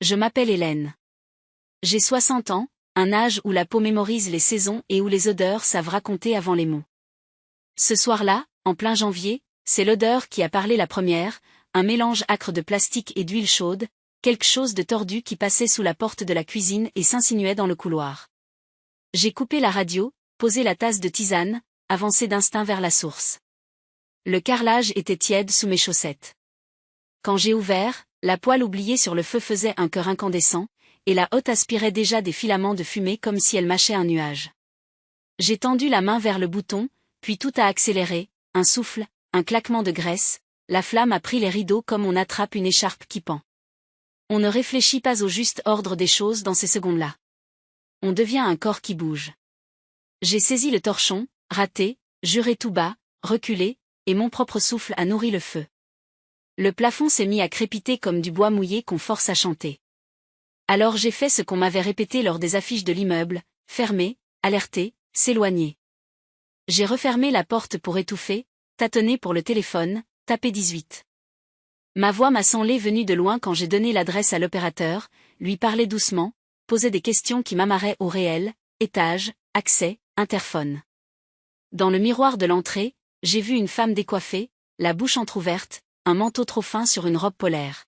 Je m'appelle Hélène. J'ai 60 ans, un âge où la peau mémorise les saisons et où les odeurs savent raconter avant les mots. Ce soir-là, en plein janvier, c'est l'odeur qui a parlé la première, un mélange âcre de plastique et d'huile chaude, quelque chose de tordu qui passait sous la porte de la cuisine et s'insinuait dans le couloir. J'ai coupé la radio, posé la tasse de tisane, avancé d'instinct vers la source. Le carrelage était tiède sous mes chaussettes. Quand j'ai ouvert, la poêle oubliée sur le feu faisait un cœur incandescent, et la hotte aspirait déjà des filaments de fumée comme si elle mâchait un nuage. J'ai tendu la main vers le bouton, puis tout a accéléré, un souffle, un claquement de graisse, la flamme a pris les rideaux comme on attrape une écharpe qui pend. On ne réfléchit pas au juste ordre des choses dans ces secondes-là. On devient un corps qui bouge. J'ai saisi le torchon, raté, juré tout bas, reculé, et mon propre souffle a nourri le feu. Le plafond s'est mis à crépiter comme du bois mouillé qu'on force à chanter. Alors j'ai fait ce qu'on m'avait répété lors des affiches de l'immeuble, fermer, alerter, s'éloigner. J'ai refermé la porte pour étouffer, tâtonner pour le téléphone, taper 18. Ma voix m'a semblé venue de loin quand j'ai donné l'adresse à l'opérateur, lui parlais doucement, posais des questions qui m'amarraient au réel, étage, accès, interphone. Dans le miroir de l'entrée, j'ai vu une femme décoiffée, la bouche entr'ouverte, un manteau trop fin sur une robe polaire.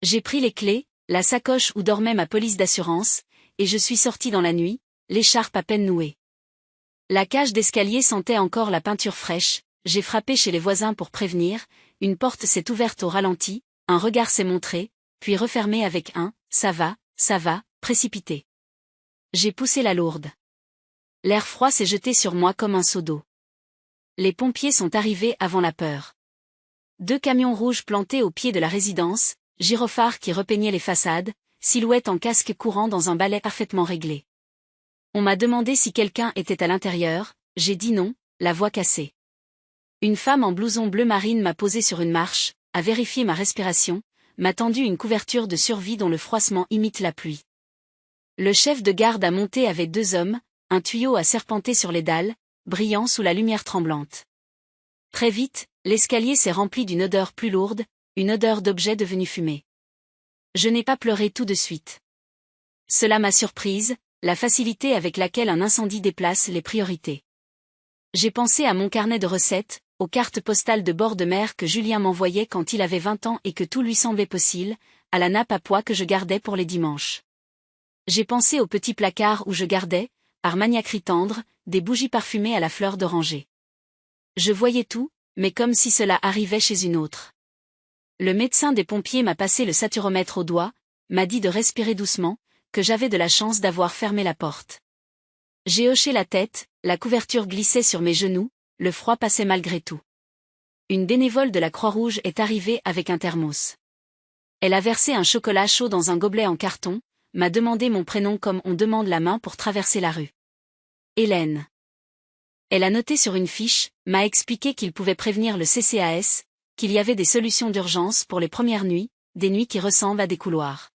J'ai pris les clés, la sacoche où dormait ma police d'assurance, et je suis sorti dans la nuit, l'écharpe à peine nouée. La cage d'escalier sentait encore la peinture fraîche, j'ai frappé chez les voisins pour prévenir, une porte s'est ouverte au ralenti, un regard s'est montré, puis refermé avec un « ça va », précipité. J'ai poussé la lourde. L'air froid s'est jeté sur moi comme un seau d'eau. Les pompiers sont arrivés avant la peur. 2 camions rouges plantés au pied de la résidence, gyrophares qui repeignaient les façades, silhouettes en casque courant dans un balai parfaitement réglé. On m'a demandé si quelqu'un était à l'intérieur, j'ai dit non, la voix cassée. Une femme en blouson bleu marine m'a posé sur une marche, a vérifié ma respiration, m'a tendu une couverture de survie dont le froissement imite la pluie. Le chef de garde a monté avec 2 hommes, un tuyau a serpenté sur les dalles, brillant sous la lumière tremblante. Très vite, l'escalier s'est rempli d'une odeur plus lourde, une odeur d'objet devenu fumé. Je n'ai pas pleuré tout de suite. Cela m'a surprise, la facilité avec laquelle un incendie déplace les priorités. J'ai pensé à mon carnet de recettes, aux cartes postales de bord de mer que Julien m'envoyait quand il avait 20 ans et que tout lui semblait possible, à la nappe à pois que je gardais pour les dimanches. J'ai pensé au petit placard où je gardais, armagnac tendre, des bougies parfumées à la fleur d'oranger. Je voyais tout, mais comme si cela arrivait chez une autre. Le médecin des pompiers m'a passé le saturomètre au doigt, m'a dit de respirer doucement, que j'avais de la chance d'avoir fermé la porte. J'ai hoché la tête, la couverture glissait sur mes genoux, le froid passait malgré tout. Une bénévole de la Croix-Rouge est arrivée avec un thermos. Elle a versé un chocolat chaud dans un gobelet en carton, m'a demandé mon prénom comme on demande la main pour traverser la rue. Hélène. Elle a noté sur une fiche, m'a expliqué qu'il pouvait prévenir le CCAS, qu'il y avait des solutions d'urgence pour les premières nuits, des nuits qui ressemblent à des couloirs.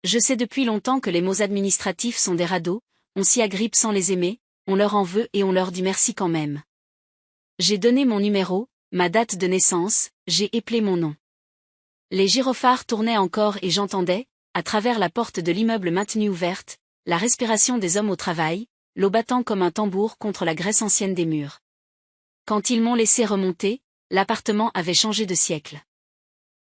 Je sais depuis longtemps que les mots administratifs sont des radeaux, on s'y agrippe sans les aimer, on leur en veut et on leur dit merci quand même. J'ai donné mon numéro, ma date de naissance, j'ai éplé mon nom. Les gyrophares tournaient encore et j'entendais, à travers la porte de l'immeuble maintenue ouverte, la respiration des hommes au travail, l'eau battant comme un tambour contre la graisse ancienne des murs. Quand ils m'ont laissé remonter, l'appartement avait changé de siècle.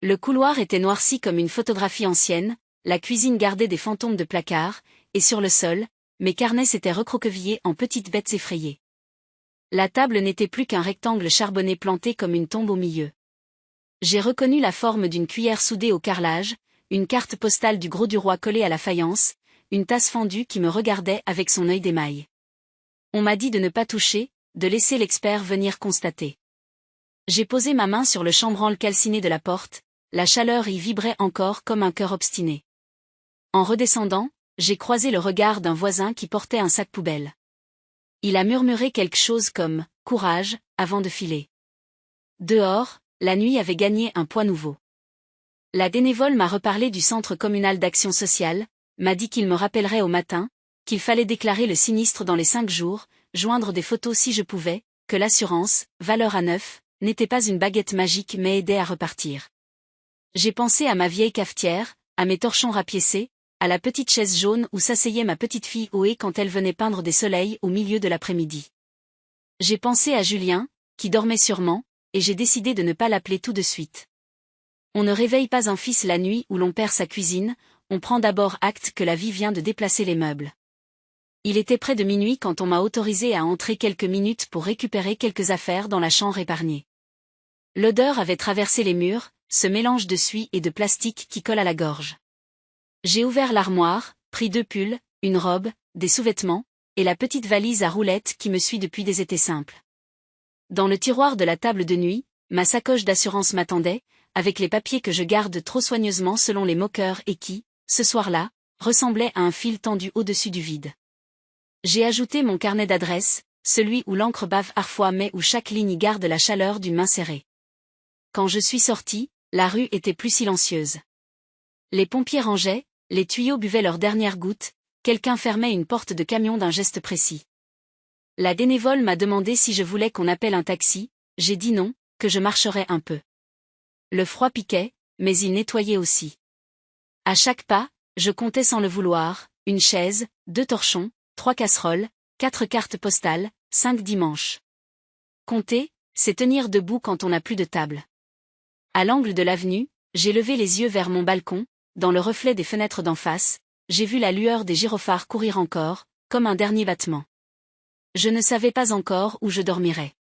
Le couloir était noirci comme une photographie ancienne, la cuisine gardait des fantômes de placards, et sur le sol, mes carnets s'étaient recroquevillés en petites bêtes effrayées. La table n'était plus qu'un rectangle charbonné planté comme une tombe au milieu. J'ai reconnu la forme d'une cuillère soudée au carrelage, une carte postale du Gros du Roi collée à la faïence, une tasse fendue qui me regardait avec son œil d'émail. On m'a dit de ne pas toucher, de laisser l'expert venir constater. J'ai posé ma main sur le chambranle calciné de la porte, la chaleur y vibrait encore comme un cœur obstiné. En redescendant, j'ai croisé le regard d'un voisin qui portait un sac poubelle. Il a murmuré quelque chose comme « courage » avant de filer. Dehors, la nuit avait gagné un poids nouveau. La bénévole m'a reparlé du centre communal d'action sociale, m'a dit qu'il me rappellerait au matin, qu'il fallait déclarer le sinistre dans les 5 jours, joindre des photos si je pouvais, que l'assurance, valeur à 9, n'était pas une baguette magique mais aidait à repartir. J'ai pensé à ma vieille cafetière, à mes torchons rapiécés, à la petite chaise jaune où s'asseyait ma petite fille Oé quand elle venait peindre des soleils au milieu de l'après-midi. J'ai pensé à Julien, qui dormait sûrement, et j'ai décidé de ne pas l'appeler tout de suite. On ne réveille pas un fils la nuit où l'on perd sa cuisine, on prend d'abord acte que la vie vient de déplacer les meubles. Il était près de minuit quand on m'a autorisé à entrer quelques minutes pour récupérer quelques affaires dans la chambre épargnée. L'odeur avait traversé les murs, ce mélange de suie et de plastique qui colle à la gorge. J'ai ouvert l'armoire, pris 2 pulls, une robe, des sous-vêtements, et la petite valise à roulettes qui me suit depuis des étés simples. Dans le tiroir de la table de nuit, ma sacoche d'assurance m'attendait, avec les papiers que je garde trop soigneusement selon les moqueurs et qui, ce soir-là, ressemblaient à un fil tendu au-dessus du vide. J'ai ajouté mon carnet d'adresses, celui où l'encre bave parfois mais où chaque ligne garde la chaleur d'une main serrée. Quand je suis sortie, la rue était plus silencieuse. Les pompiers rangeaient, les tuyaux buvaient leurs dernières gouttes, quelqu'un fermait une porte de camion d'un geste précis. La bénévole m'a demandé si je voulais qu'on appelle un taxi, j'ai dit non, que je marcherais un peu. Le froid piquait, mais il nettoyait aussi. À chaque pas, je comptais sans le vouloir, une chaise, 2 torchons, 3 casseroles, 4 cartes postales, 5 dimanches. Compter, c'est tenir debout quand on n'a plus de table. À l'angle de l'avenue, j'ai levé les yeux vers mon balcon, dans le reflet des fenêtres d'en face, j'ai vu la lueur des gyrophares courir encore, comme un dernier battement. Je ne savais pas encore où je dormirais.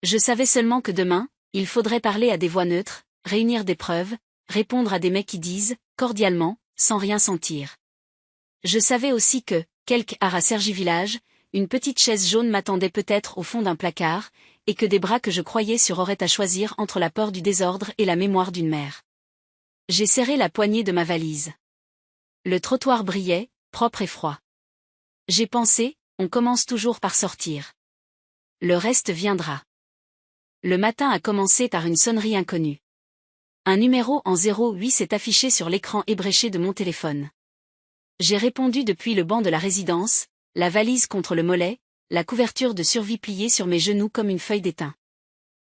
Je savais seulement que demain, il faudrait parler à des voix neutres, réunir des preuves, répondre à des mecs qui disent, cordialement, sans rien sentir. Je savais aussi que, quelque part à Cergy-Village, une petite chaise jaune m'attendait peut-être au fond d'un placard, et que des bras que je croyais sûrs auraient à choisir entre la peur du désordre et la mémoire d'une mère. J'ai serré la poignée de ma valise. Le trottoir brillait, propre et froid. J'ai pensé, on commence toujours par sortir. Le reste viendra. Le matin a commencé par une sonnerie inconnue. Un numéro en 08 s'est affiché sur l'écran ébréché de mon téléphone. J'ai répondu depuis le banc de la résidence, la valise contre le mollet, la couverture de survie pliée sur mes genoux comme une feuille d'étain.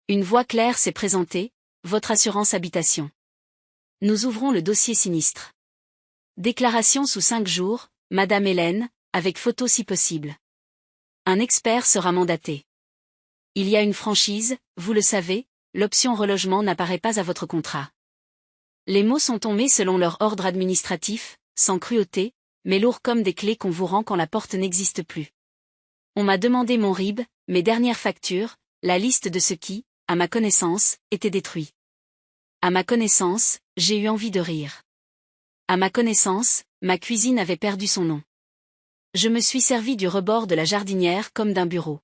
Une voix claire s'est présentée, votre assurance habitation. Nous ouvrons le dossier sinistre. Déclaration sous 5 jours, Madame Hélène, avec photo si possible. Un expert sera mandaté. Il y a une franchise, vous le savez, l'option relogement n'apparaît pas à votre contrat. Les mots sont tombés selon leur ordre administratif, sans cruauté, mais lourds comme des clés qu'on vous rend quand la porte n'existe plus. On m'a demandé mon RIB, mes dernières factures, la liste de ce qui, à ma connaissance, était détruit. À ma connaissance, j'ai eu envie de rire. À ma connaissance, ma cuisine avait perdu son nom. Je me suis servi du rebord de la jardinière comme d'un bureau.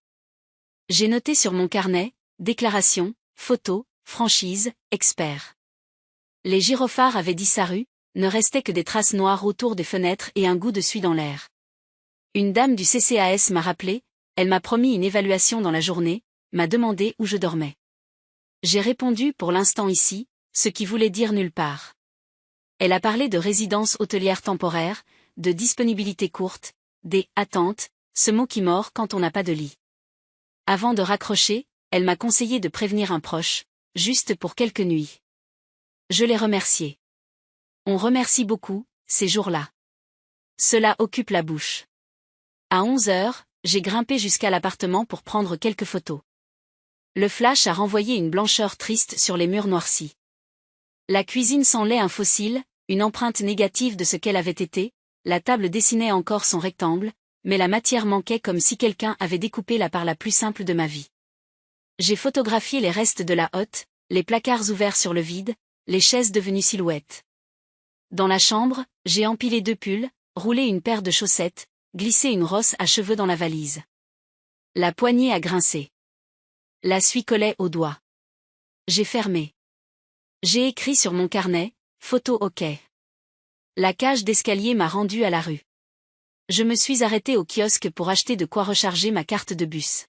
J'ai noté sur mon carnet, déclaration, photo, franchise, expert. Les gyrophares avaient disparu, ne restaient que des traces noires autour des fenêtres et un goût de suie dans l'air. Une dame du CCAS m'a rappelé, elle m'a promis une évaluation dans la journée, m'a demandé où je dormais. J'ai répondu pour l'instant ici, ce qui voulait dire nulle part. Elle a parlé de résidence hôtelière temporaire, de disponibilité courte, des « attentes », ce mot qui mord quand on n'a pas de lit. Avant de raccrocher, elle m'a conseillé de prévenir un proche, juste pour quelques nuits. Je l'ai remercié. On remercie beaucoup, ces jours-là. Cela occupe la bouche. À 11 heures, j'ai grimpé jusqu'à l'appartement pour prendre quelques photos. Le flash a renvoyé une blancheur triste sur les murs noircis. La cuisine semblait un fossile, une empreinte négative de ce qu'elle avait été, la table dessinait encore son rectangle, mais la matière manquait comme si quelqu'un avait découpé la part la plus simple de ma vie. J'ai photographié les restes de la hotte, les placards ouverts sur le vide, les chaises devenues silhouettes. Dans la chambre, j'ai empilé 2 pulls, roulé une paire de chaussettes, glissé une rosse à cheveux dans la valise. La poignée a grincé. La suie collait aux doigts. J'ai fermé. J'ai écrit sur mon carnet, photo OK. La cage d'escalier m'a rendu à la rue. Je me suis arrêté au kiosque pour acheter de quoi recharger ma carte de bus.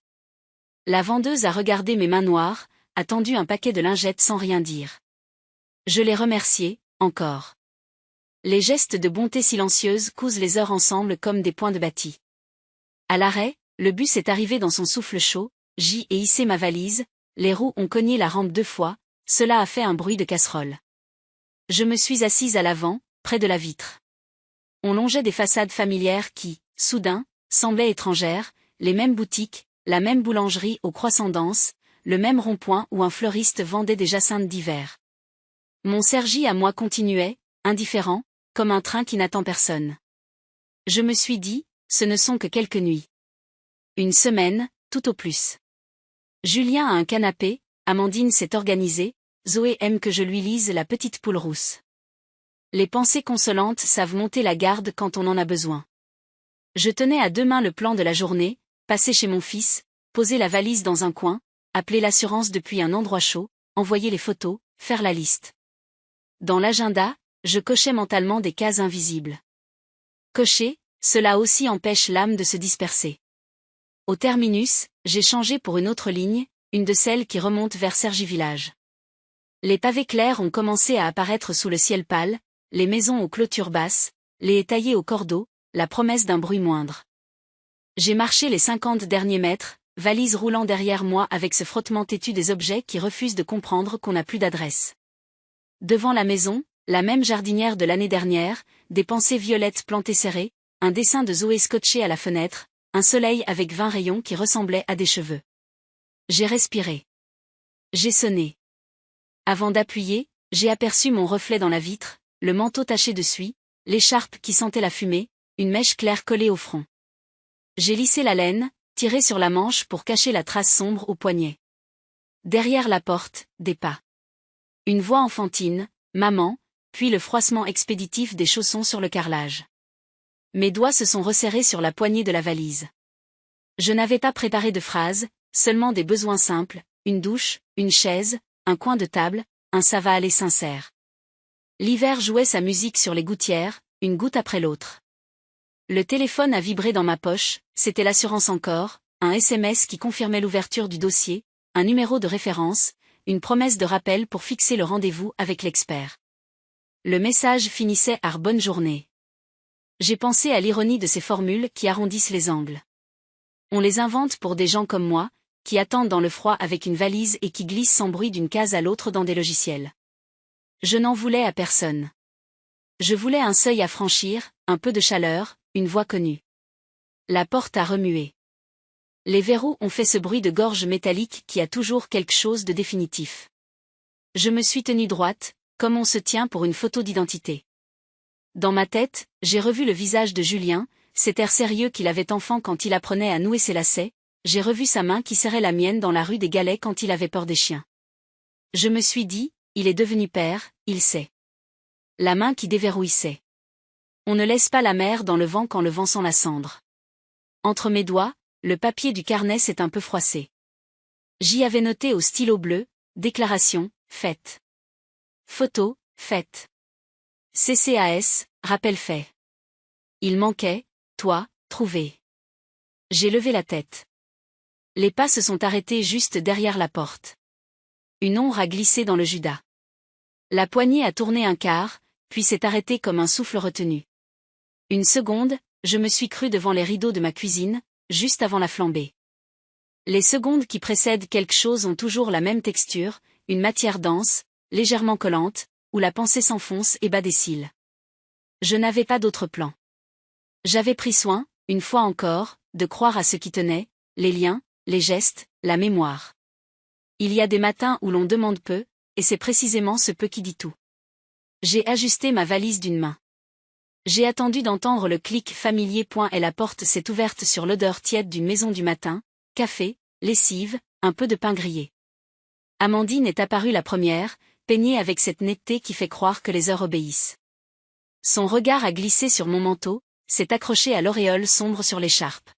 La vendeuse a regardé mes mains noires, a tendu un paquet de lingettes sans rien dire. Je l'ai remerciée, encore. Les gestes de bonté silencieuse cousent les heures ensemble comme des points de bâti. À l'arrêt, le bus est arrivé dans son souffle chaud, j'y ai hissé ma valise, les roues ont cogné la rampe 2 fois, cela a fait un bruit de casserole. Je me suis assise à l'avant, près de la vitre. On longeait des façades familières qui, soudain, semblaient étrangères, les mêmes boutiques, la même boulangerie aux croissants denses, le même rond-point où un fleuriste vendait des jacinthes d'hiver. Mon Cergy à moi continuait, indifférent, comme un train qui n'attend personne. Je me suis dit, ce ne sont que quelques nuits. Une semaine, tout au plus. Julien a un canapé, Amandine s'est organisée, Zoé aime que je lui lise La petite poule rousse. Les pensées consolantes savent monter la garde quand on en a besoin. Je tenais à 2 mains le plan de la journée, passer chez mon fils, poser la valise dans un coin, appeler l'assurance depuis un endroit chaud, envoyer les photos, faire la liste. Dans l'agenda, je cochais mentalement des cases invisibles. Cocher, cela aussi empêche l'âme de se disperser. Au terminus, j'ai changé pour une autre ligne, une de celles qui remonte vers Cergy Village. Les pavés clairs ont commencé à apparaître sous le ciel pâle, les maisons aux clôtures basses, les haies taillées au cordeau, la promesse d'un bruit moindre. J'ai marché les 50 derniers mètres, valise roulant derrière moi avec ce frottement têtu des objets qui refusent de comprendre qu'on n'a plus d'adresse. Devant la maison, la même jardinière de l'année dernière, des pensées violettes plantées serrées, un dessin de Zoé scotché à la fenêtre, un soleil avec 20 rayons qui ressemblaient à des cheveux. J'ai respiré. J'ai sonné. Avant d'appuyer, j'ai aperçu mon reflet dans la vitre, le manteau taché de suie, l'écharpe qui sentait la fumée, une mèche claire collée au front. J'ai lissé la laine, tiré sur la manche pour cacher la trace sombre au poignet. Derrière la porte, des pas. Une voix enfantine, maman, puis le froissement expéditif des chaussons sur le carrelage. Mes doigts se sont resserrés sur la poignée de la valise. Je n'avais pas préparé de phrase, seulement des besoins simples, une douche, une chaise, un coin de table, un ça va aller sincère. L'hiver jouait sa musique sur les gouttières, une goutte après l'autre. Le téléphone a vibré dans ma poche, c'était l'assurance encore, un SMS qui confirmait l'ouverture du dossier, un numéro de référence, une promesse de rappel pour fixer le rendez-vous avec l'expert. Le message finissait par « Bonne journée ». J'ai pensé à l'ironie de ces formules qui arrondissent les angles. On les invente pour des gens comme moi, qui attendent dans le froid avec une valise et qui glissent sans bruit d'une case à l'autre dans des logiciels. Je n'en voulais à personne. Je voulais un seuil à franchir, un peu de chaleur, une voix connue. La porte a remué. Les verrous ont fait ce bruit de gorge métallique qui a toujours quelque chose de définitif. Je me suis tenue droite, comme on se tient pour une photo d'identité. Dans ma tête, j'ai revu le visage de Julien, cet air sérieux qu'il avait enfant quand il apprenait à nouer ses lacets, j'ai revu sa main qui serrait la mienne dans la rue des Galets quand il avait peur des chiens. Je me suis dit, il est devenu père, il sait. La main qui déverrouillait. On ne laisse pas la mer dans le vent quand le vent sent la cendre. Entre mes doigts, le papier du carnet s'est un peu froissé. J'y avais noté au stylo bleu, déclaration, faite. Photo, faite. CCAS, rappel fait. Il manquait, toi, trouvé. J'ai levé la tête. Les pas se sont arrêtés juste derrière la porte. Une ombre a glissé dans le judas. La poignée a tourné un quart, puis s'est arrêtée comme un souffle retenu. Une seconde, je me suis cru devant les rideaux de ma cuisine, juste avant la flambée. Les secondes qui précèdent quelque chose ont toujours la même texture, une matière dense, légèrement collante, où la pensée s'enfonce et bat des cils. Je n'avais pas d'autre plan. J'avais pris soin, une fois encore, de croire à ce qui tenait, les liens, les gestes, la mémoire. Il y a des matins où l'on demande peu, et c'est précisément ce peu qui dit tout. J'ai ajusté ma valise d'une main. J'ai attendu d'entendre le clic familier. Et la porte s'est ouverte sur l'odeur tiède d'une maison du matin, café, lessive, un peu de pain grillé. Amandine est apparue la première, peignée avec cette netteté qui fait croire que les heures obéissent. Son regard a glissé sur mon manteau, s'est accroché à l'auréole sombre sur l'écharpe.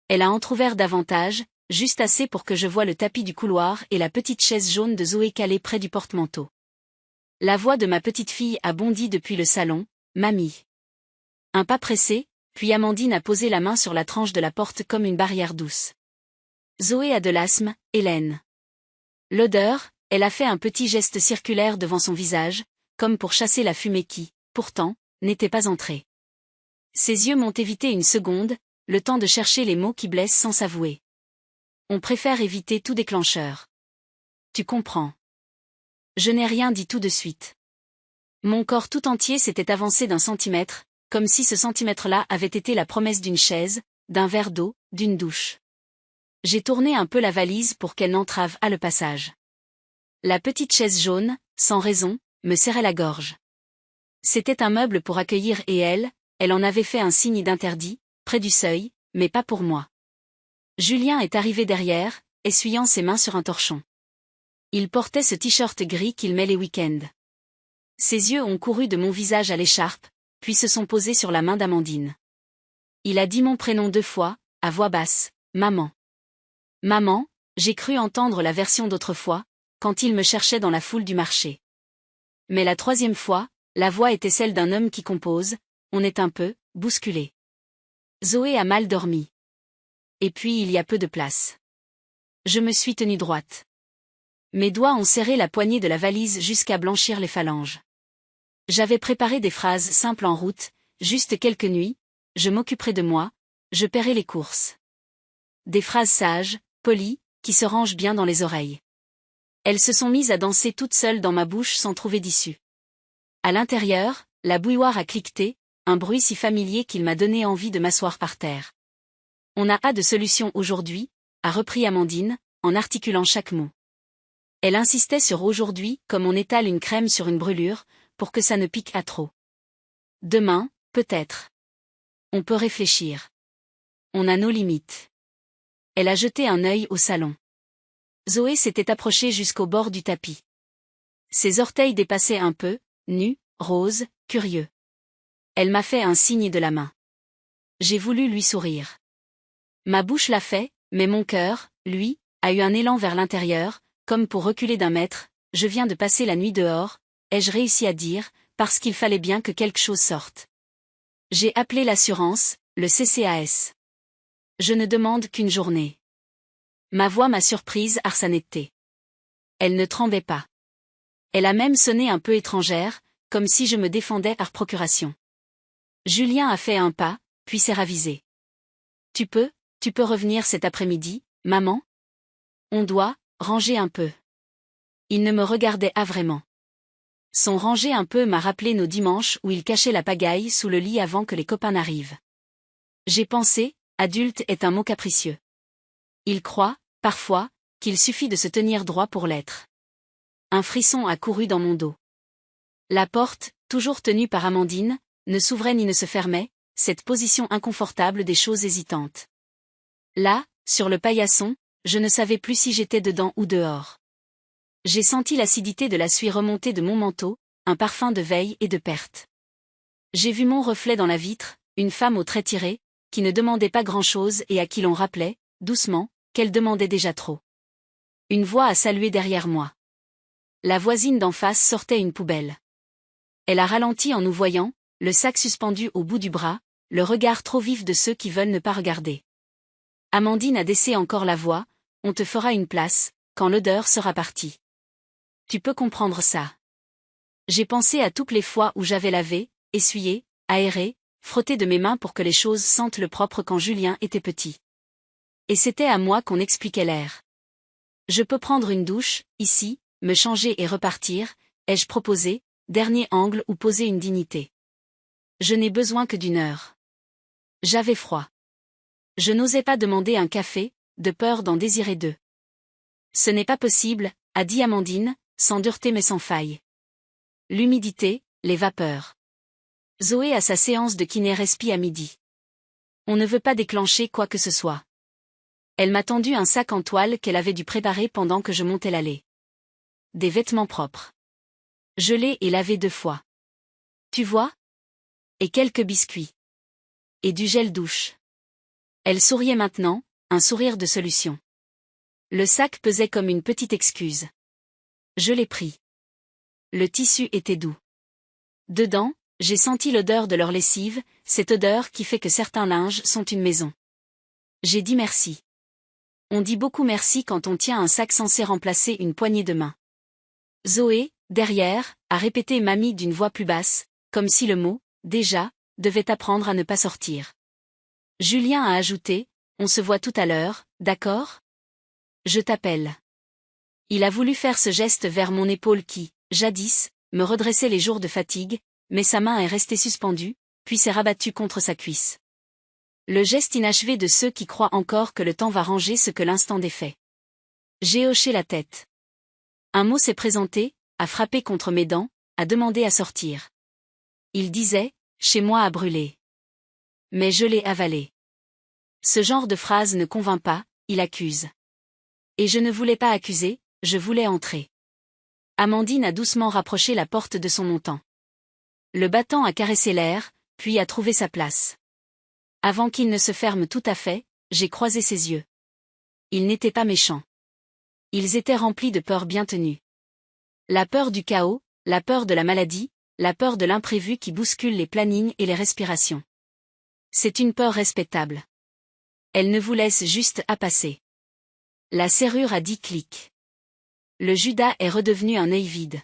Elle a entrouvert davantage, juste assez pour que je voie le tapis du couloir et la petite chaise jaune de Zoé calée près du porte-manteau. La voix de ma petite fille a bondi depuis le salon, « Mamie ». Un pas pressé, puis Amandine a posé la main sur la tranche de la porte comme une barrière douce. Zoé a de l'asthme, Hélène. L'odeur, elle a fait un petit geste circulaire devant son visage, comme pour chasser la fumée qui, pourtant, n'était pas entrée. Ses yeux m'ont évité une seconde, le temps de chercher les mots qui blessent sans s'avouer. On préfère éviter tout déclencheur. Tu comprends. Je n'ai rien dit tout de suite. Mon corps tout entier s'était avancé d'un centimètre, comme si ce centimètre-là avait été la promesse d'une chaise, d'un verre d'eau, d'une douche. J'ai tourné un peu la valise pour qu'elle n'entrave à le passage. La petite chaise jaune, sans raison, me serrait la gorge. C'était un meuble pour accueillir et elle en avait fait un signe d'interdit, près du seuil, mais pas pour moi. Julien est arrivé derrière, essuyant ses mains sur un torchon. Il portait ce t-shirt gris qu'il met les week-ends. Ses yeux ont couru de mon visage à l'écharpe, puis se sont posés sur la main d'Amandine. Il a dit mon prénom 2 fois, à voix basse, « Maman ». Maman, j'ai cru entendre la version d'autrefois, quand il me cherchait dans la foule du marché. Mais la 3e fois, la voix était celle d'un homme qui compose, on est un peu, bousculé. Zoé a mal dormi. Et puis il y a peu de place. Je me suis tenue droite. Mes doigts ont serré la poignée de la valise jusqu'à blanchir les phalanges. J'avais préparé des phrases simples en route, juste quelques nuits, je m'occuperai de moi, je paierai les courses. Des phrases sages, polies, qui se rangent bien dans les oreilles. Elles se sont mises à danser toutes seules dans ma bouche sans trouver d'issue. À l'intérieur, la bouilloire a cliqueté, un bruit si familier qu'il m'a donné envie de m'asseoir par terre. On n'a pas de solution aujourd'hui, a repris Amandine, en articulant chaque mot. Elle insistait sur aujourd'hui comme on étale une crème sur une brûlure, pour que ça ne pique à trop. Demain, peut-être. On peut réfléchir. On a nos limites. Elle a jeté un œil au salon. Zoé s'était approchée jusqu'au bord du tapis. Ses orteils dépassaient un peu, nus, roses, curieux. Elle m'a fait un signe de la main. J'ai voulu lui sourire. Ma bouche l'a fait, mais mon cœur, lui, a eu un élan vers l'intérieur, comme pour reculer d'1 mètre. Je viens de passer la nuit dehors, ai-je réussi à dire, parce qu'il fallait bien que quelque chose sorte. J'ai appelé l'assurance, le CCAS. Je ne demande qu'une journée. Ma voix m'a surprise à sa netteté. Elle ne tremblait pas. Elle a même sonné un peu étrangère, comme si je me défendais par procuration. Julien a fait un pas, puis s'est ravisé. Tu peux revenir cet après-midi, maman ? On doit ranger un peu. Il ne me regardait pas vraiment. Son ranger un peu m'a rappelé nos dimanches où il cachait la pagaille sous le lit avant que les copains n'arrivent. J'ai pensé, adulte est un mot capricieux. Il croit, parfois, qu'il suffit de se tenir droit pour l'être. Un frisson a couru dans mon dos. La porte, toujours tenue par Amandine, ne s'ouvrait ni ne se fermait, cette position inconfortable des choses hésitantes. Là, sur le paillasson, je ne savais plus si j'étais dedans ou dehors. J'ai senti l'acidité de la suie remonter de mon manteau, un parfum de veille et de perte. J'ai vu mon reflet dans la vitre, une femme aux traits tirés, qui ne demandait pas grand-chose et à qui l'on rappelait, doucement, qu'elle demandait déjà trop. Une voix a salué derrière moi. La voisine d'en face sortait une poubelle. Elle a ralenti en nous voyant, le sac suspendu au bout du bras, le regard trop vif de ceux qui veulent ne pas regarder. Amandine a baissé encore la voix, on te fera une place, quand l'odeur sera partie. Tu peux comprendre ça. J'ai pensé à toutes les fois où j'avais lavé, essuyé, aéré, frotté de mes mains pour que les choses sentent le propre quand Julien était petit. Et c'était à moi qu'on expliquait l'air. Je peux prendre une douche, ici, me changer et repartir, ai-je proposé, dernier angle où poser une dignité. Je n'ai besoin que d'1 heure. J'avais froid. Je n'osais pas demander un café, de peur d'en désirer 2. Ce n'est pas possible, a dit Amandine, sans dureté mais sans faille. L'humidité, les vapeurs. Zoé a sa séance de kiné-respi à midi. On ne veut pas déclencher quoi que ce soit. Elle m'a tendu un sac en toile qu'elle avait dû préparer pendant que je montais l'allée. Des vêtements propres. Gelés et lavés 2 fois. Tu vois ? Et quelques biscuits. Et du gel douche. Elle souriait maintenant, un sourire de solution. Le sac pesait comme une petite excuse. Je l'ai pris. Le tissu était doux. Dedans, j'ai senti l'odeur de leur lessive, cette odeur qui fait que certains linges sont une maison. J'ai dit merci. On dit beaucoup merci quand on tient un sac censé remplacer une poignée de main. Zoé, derrière, a répété mamie d'une voix plus basse, comme si le mot, déjà, devait apprendre à ne pas sortir. Julien a ajouté, on se voit tout à l'heure, d'accord ? Je t'appelle. Il a voulu faire ce geste vers mon épaule qui, jadis, me redressait les jours de fatigue, mais sa main est restée suspendue, puis s'est rabattue contre sa cuisse. Le geste inachevé de ceux qui croient encore que le temps va ranger ce que l'instant défait. J'ai hoché la tête. Un mot s'est présenté, a frappé contre mes dents, a demandé à sortir. Il disait, chez moi à brûler. Mais je l'ai avalé. Ce genre de phrase ne convainc pas, il accuse. Et je ne voulais pas accuser, je voulais entrer. Amandine a doucement rapproché la porte de son montant. Le battant a caressé l'air, puis a trouvé sa place. Avant qu'il ne se ferme tout à fait, j'ai croisé ses yeux. Ils n'étaient pas méchants. Ils étaient remplis de peur bien tenue. La peur du chaos, la peur de la maladie, la peur de l'imprévu qui bouscule les plannings et les respirations. C'est une peur respectable. Elle ne vous laisse juste à passer. La serrure a dit clic. Le Judas est redevenu un œil vide.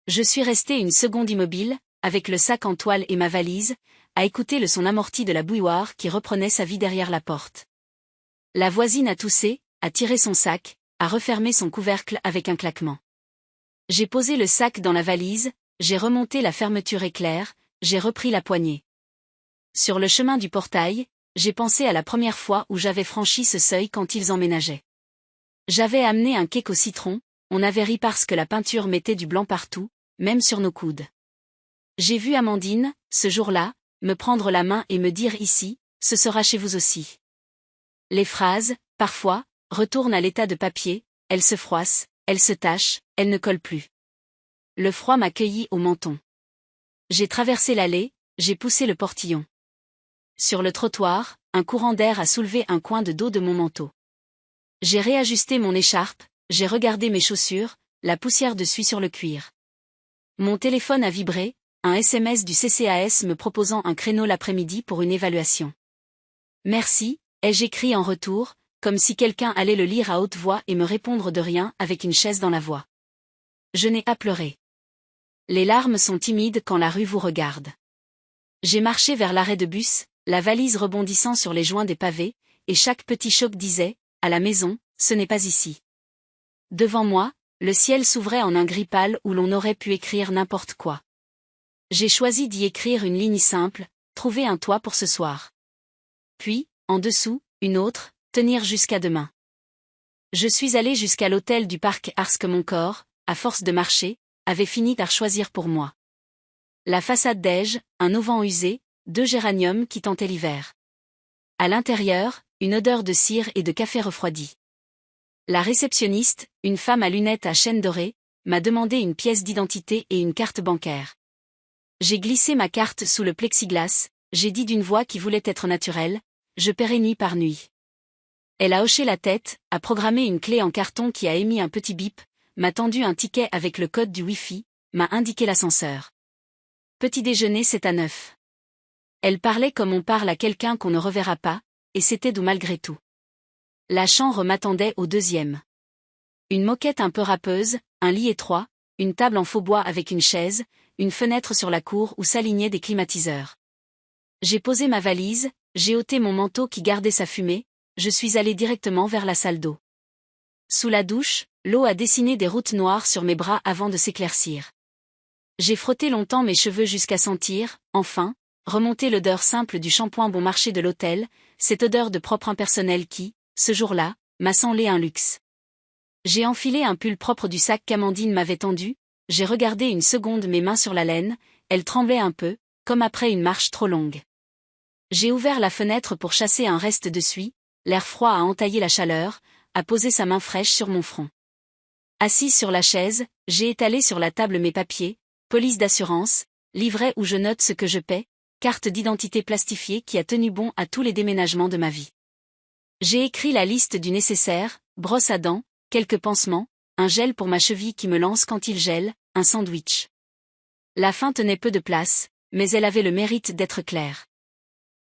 Je suis resté une seconde immobile, avec le sac en toile et ma valise, à écouter le son amorti de la bouilloire qui reprenait sa vie derrière la porte. La voisine a toussé, a tiré son sac, a refermé son couvercle avec un claquement. J'ai posé le sac dans la valise, j'ai remonté la fermeture éclair, j'ai repris la poignée. Sur le chemin du portail, j'ai pensé à la première fois où j'avais franchi ce seuil quand ils emménageaient. J'avais amené un cake au citron, on avait ri parce que la peinture mettait du blanc partout, même sur nos coudes. J'ai vu Amandine, ce jour-là, me prendre la main et me dire ici, ce sera chez vous aussi. Les phrases, parfois, retournent à l'état de papier, elles se froissent, elles se tachent, elles ne collent plus. Le froid m'a cueilli au menton. J'ai traversé l'allée, j'ai poussé le portillon. Sur le trottoir, un courant d'air a soulevé un coin de dos de mon manteau. J'ai réajusté mon écharpe, j'ai regardé mes chaussures, la poussière de suie sur le cuir. Mon téléphone a vibré, un SMS du CCAS me proposant un créneau l'après-midi pour une évaluation. Merci, ai-je écrit en retour, comme si quelqu'un allait le lire à haute voix et me répondre de rien avec une chaise dans la voix. Je n'ai pas pleuré. Les larmes sont timides quand la rue vous regarde. J'ai marché vers l'arrêt de bus, la valise rebondissant sur les joints des pavés, et chaque petit choc disait, à la maison, ce n'est pas ici. Devant moi, le ciel s'ouvrait en un gris pâle où l'on aurait pu écrire n'importe quoi. J'ai choisi d'y écrire une ligne simple, trouver un toit pour ce soir. Puis, en dessous, une autre, tenir jusqu'à demain. Je suis allé jusqu'à l'hôtel du parc parce que mon corps, à force de marcher, avait fini par choisir pour moi. La façade beige, un auvent usé, 2 géraniums qui tentaient l'hiver. À l'intérieur, une odeur de cire et de café refroidi. La réceptionniste, une femme à lunettes à chaîne dorée, m'a demandé une pièce d'identité et une carte bancaire. J'ai glissé ma carte sous le plexiglas, j'ai dit d'une voix qui voulait être naturelle, je paierai nuit par nuit. Elle a hoché la tête, a programmé une clé en carton qui a émis un petit bip, m'a tendu un ticket avec le code du Wi-Fi, m'a indiqué l'ascenseur. Petit déjeuner c'est à 9. Elle parlait comme on parle à quelqu'un qu'on ne reverra pas, et c'était doux malgré tout. La chambre m'attendait au 2e. Une moquette un peu râpeuse, un lit étroit, une table en faux bois avec une chaise, une fenêtre sur la cour où s'alignaient des climatiseurs. J'ai posé ma valise, j'ai ôté mon manteau qui gardait sa fumée, je suis allé directement vers la salle d'eau. Sous la douche, l'eau a dessiné des routes noires sur mes bras avant de s'éclaircir. J'ai frotté longtemps mes cheveux jusqu'à sentir, enfin, remonter l'odeur simple du shampoing bon marché de l'hôtel, cette odeur de propre impersonnel qui, ce jour-là, m'a semblé un luxe. J'ai enfilé un pull propre du sac qu'Amandine m'avait tendu, j'ai regardé une seconde mes mains sur la laine, elles tremblaient un peu, comme après une marche trop longue. J'ai ouvert la fenêtre pour chasser un reste de suie, l'air froid a entaillé la chaleur, a posé sa main fraîche sur mon front. Assise sur la chaise, j'ai étalé sur la table mes papiers, police d'assurance, livret où je note ce que je paie, carte d'identité plastifiée qui a tenu bon à tous les déménagements de ma vie. J'ai écrit la liste du nécessaire, brosse à dents, quelques pansements, un gel pour ma cheville qui me lance quand il gèle, un sandwich. La fin tenait peu de place, mais elle avait le mérite d'être claire.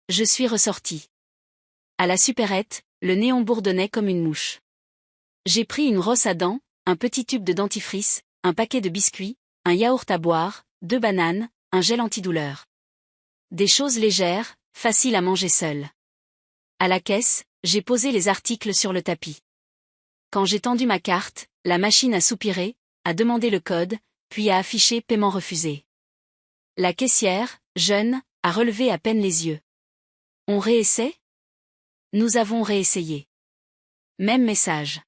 Je suis ressorti. À la supérette, le néon bourdonnait comme une mouche. J'ai pris une brosse à dents, un petit tube de dentifrice, un paquet de biscuits, un yaourt à boire, 2 bananes, un gel antidouleur. Des choses légères, faciles à manger seules. À la caisse, j'ai posé les articles sur le tapis. Quand j'ai tendu ma carte, la machine a soupiré, a demandé le code, puis a affiché paiement refusé. La caissière, jeune, a relevé à peine les yeux. On réessaie? Nous avons réessayé. Même message.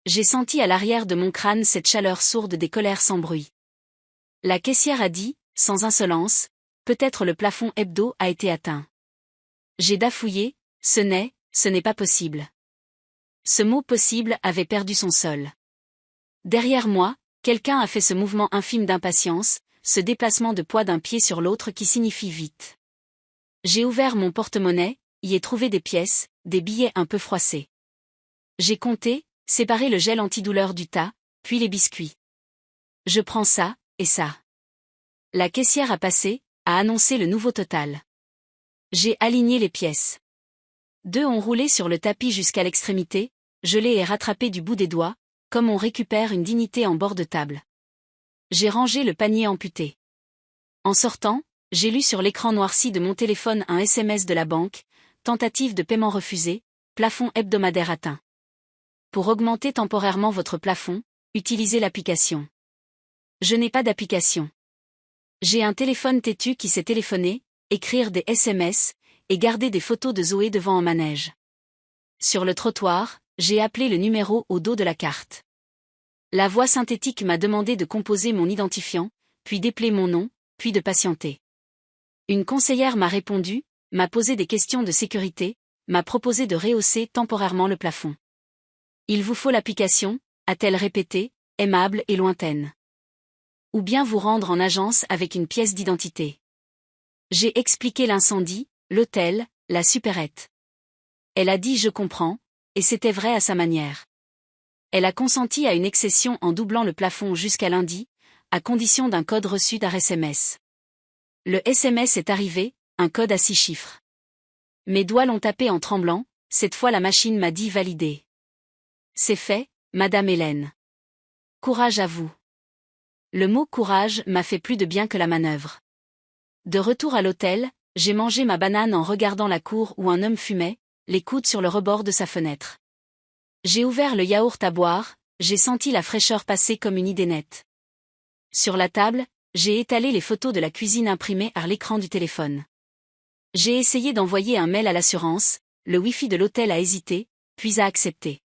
J'ai senti à l'arrière de mon crâne cette chaleur sourde des colères sans bruit. La caissière a dit, sans insolence, peut-être le plafond hebdo a été atteint. J'ai bafouillé, ce n'est pas possible. Ce mot possible avait perdu son sol. Derrière moi, quelqu'un a fait ce mouvement infime d'impatience, ce déplacement de poids d'un pied sur l'autre qui signifie vite. J'ai ouvert mon porte-monnaie, y ai trouvé des pièces, des billets un peu froissés. J'ai compté, séparé le gel antidouleur du tas, puis les biscuits. Je prends ça, et ça. La caissière a passé, a annoncé le nouveau total. J'ai aligné les pièces. 2 ont roulé sur le tapis jusqu'à l'extrémité, je les ai rattrapés du bout des doigts, comme on récupère une dignité en bord de table. J'ai rangé le panier amputé. En sortant, j'ai lu sur l'écran noirci de mon téléphone un SMS de la banque, tentative de paiement refusée, plafond hebdomadaire atteint. Pour augmenter temporairement votre plafond, utilisez l'application. Je n'ai pas d'application. J'ai un téléphone têtu qui sait téléphoner, écrire des SMS, et garder des photos de Zoé devant un manège. Sur le trottoir, j'ai appelé le numéro au dos de la carte. La voix synthétique m'a demandé de composer mon identifiant, puis d'épeler mon nom, puis de patienter. Une conseillère m'a répondu, m'a posé des questions de sécurité, m'a proposé de rehausser temporairement le plafond. Il vous faut l'application, a-t-elle répété, aimable et lointaine. Ou bien vous rendre en agence avec une pièce d'identité. J'ai expliqué l'incendie, l'hôtel, la supérette. Elle a dit je comprends, et c'était vrai à sa manière. Elle a consenti à une excession en doublant le plafond jusqu'à lundi, à condition d'un code reçu par SMS. Le SMS est arrivé, un code à 6 chiffres. Mes doigts l'ont tapé en tremblant, cette fois la machine m'a dit valider. C'est fait, Madame Hélène. Courage à vous. Le mot courage m'a fait plus de bien que la manœuvre. De retour à l'hôtel, j'ai mangé ma banane en regardant la cour où un homme fumait, les coudes sur le rebord de sa fenêtre. J'ai ouvert le yaourt à boire, j'ai senti la fraîcheur passer comme une idée nette. Sur la table, j'ai étalé les photos de la cuisine imprimées à l'écran du téléphone. J'ai essayé d'envoyer un mail à l'assurance, le Wi-Fi de l'hôtel a hésité, puis a accepté.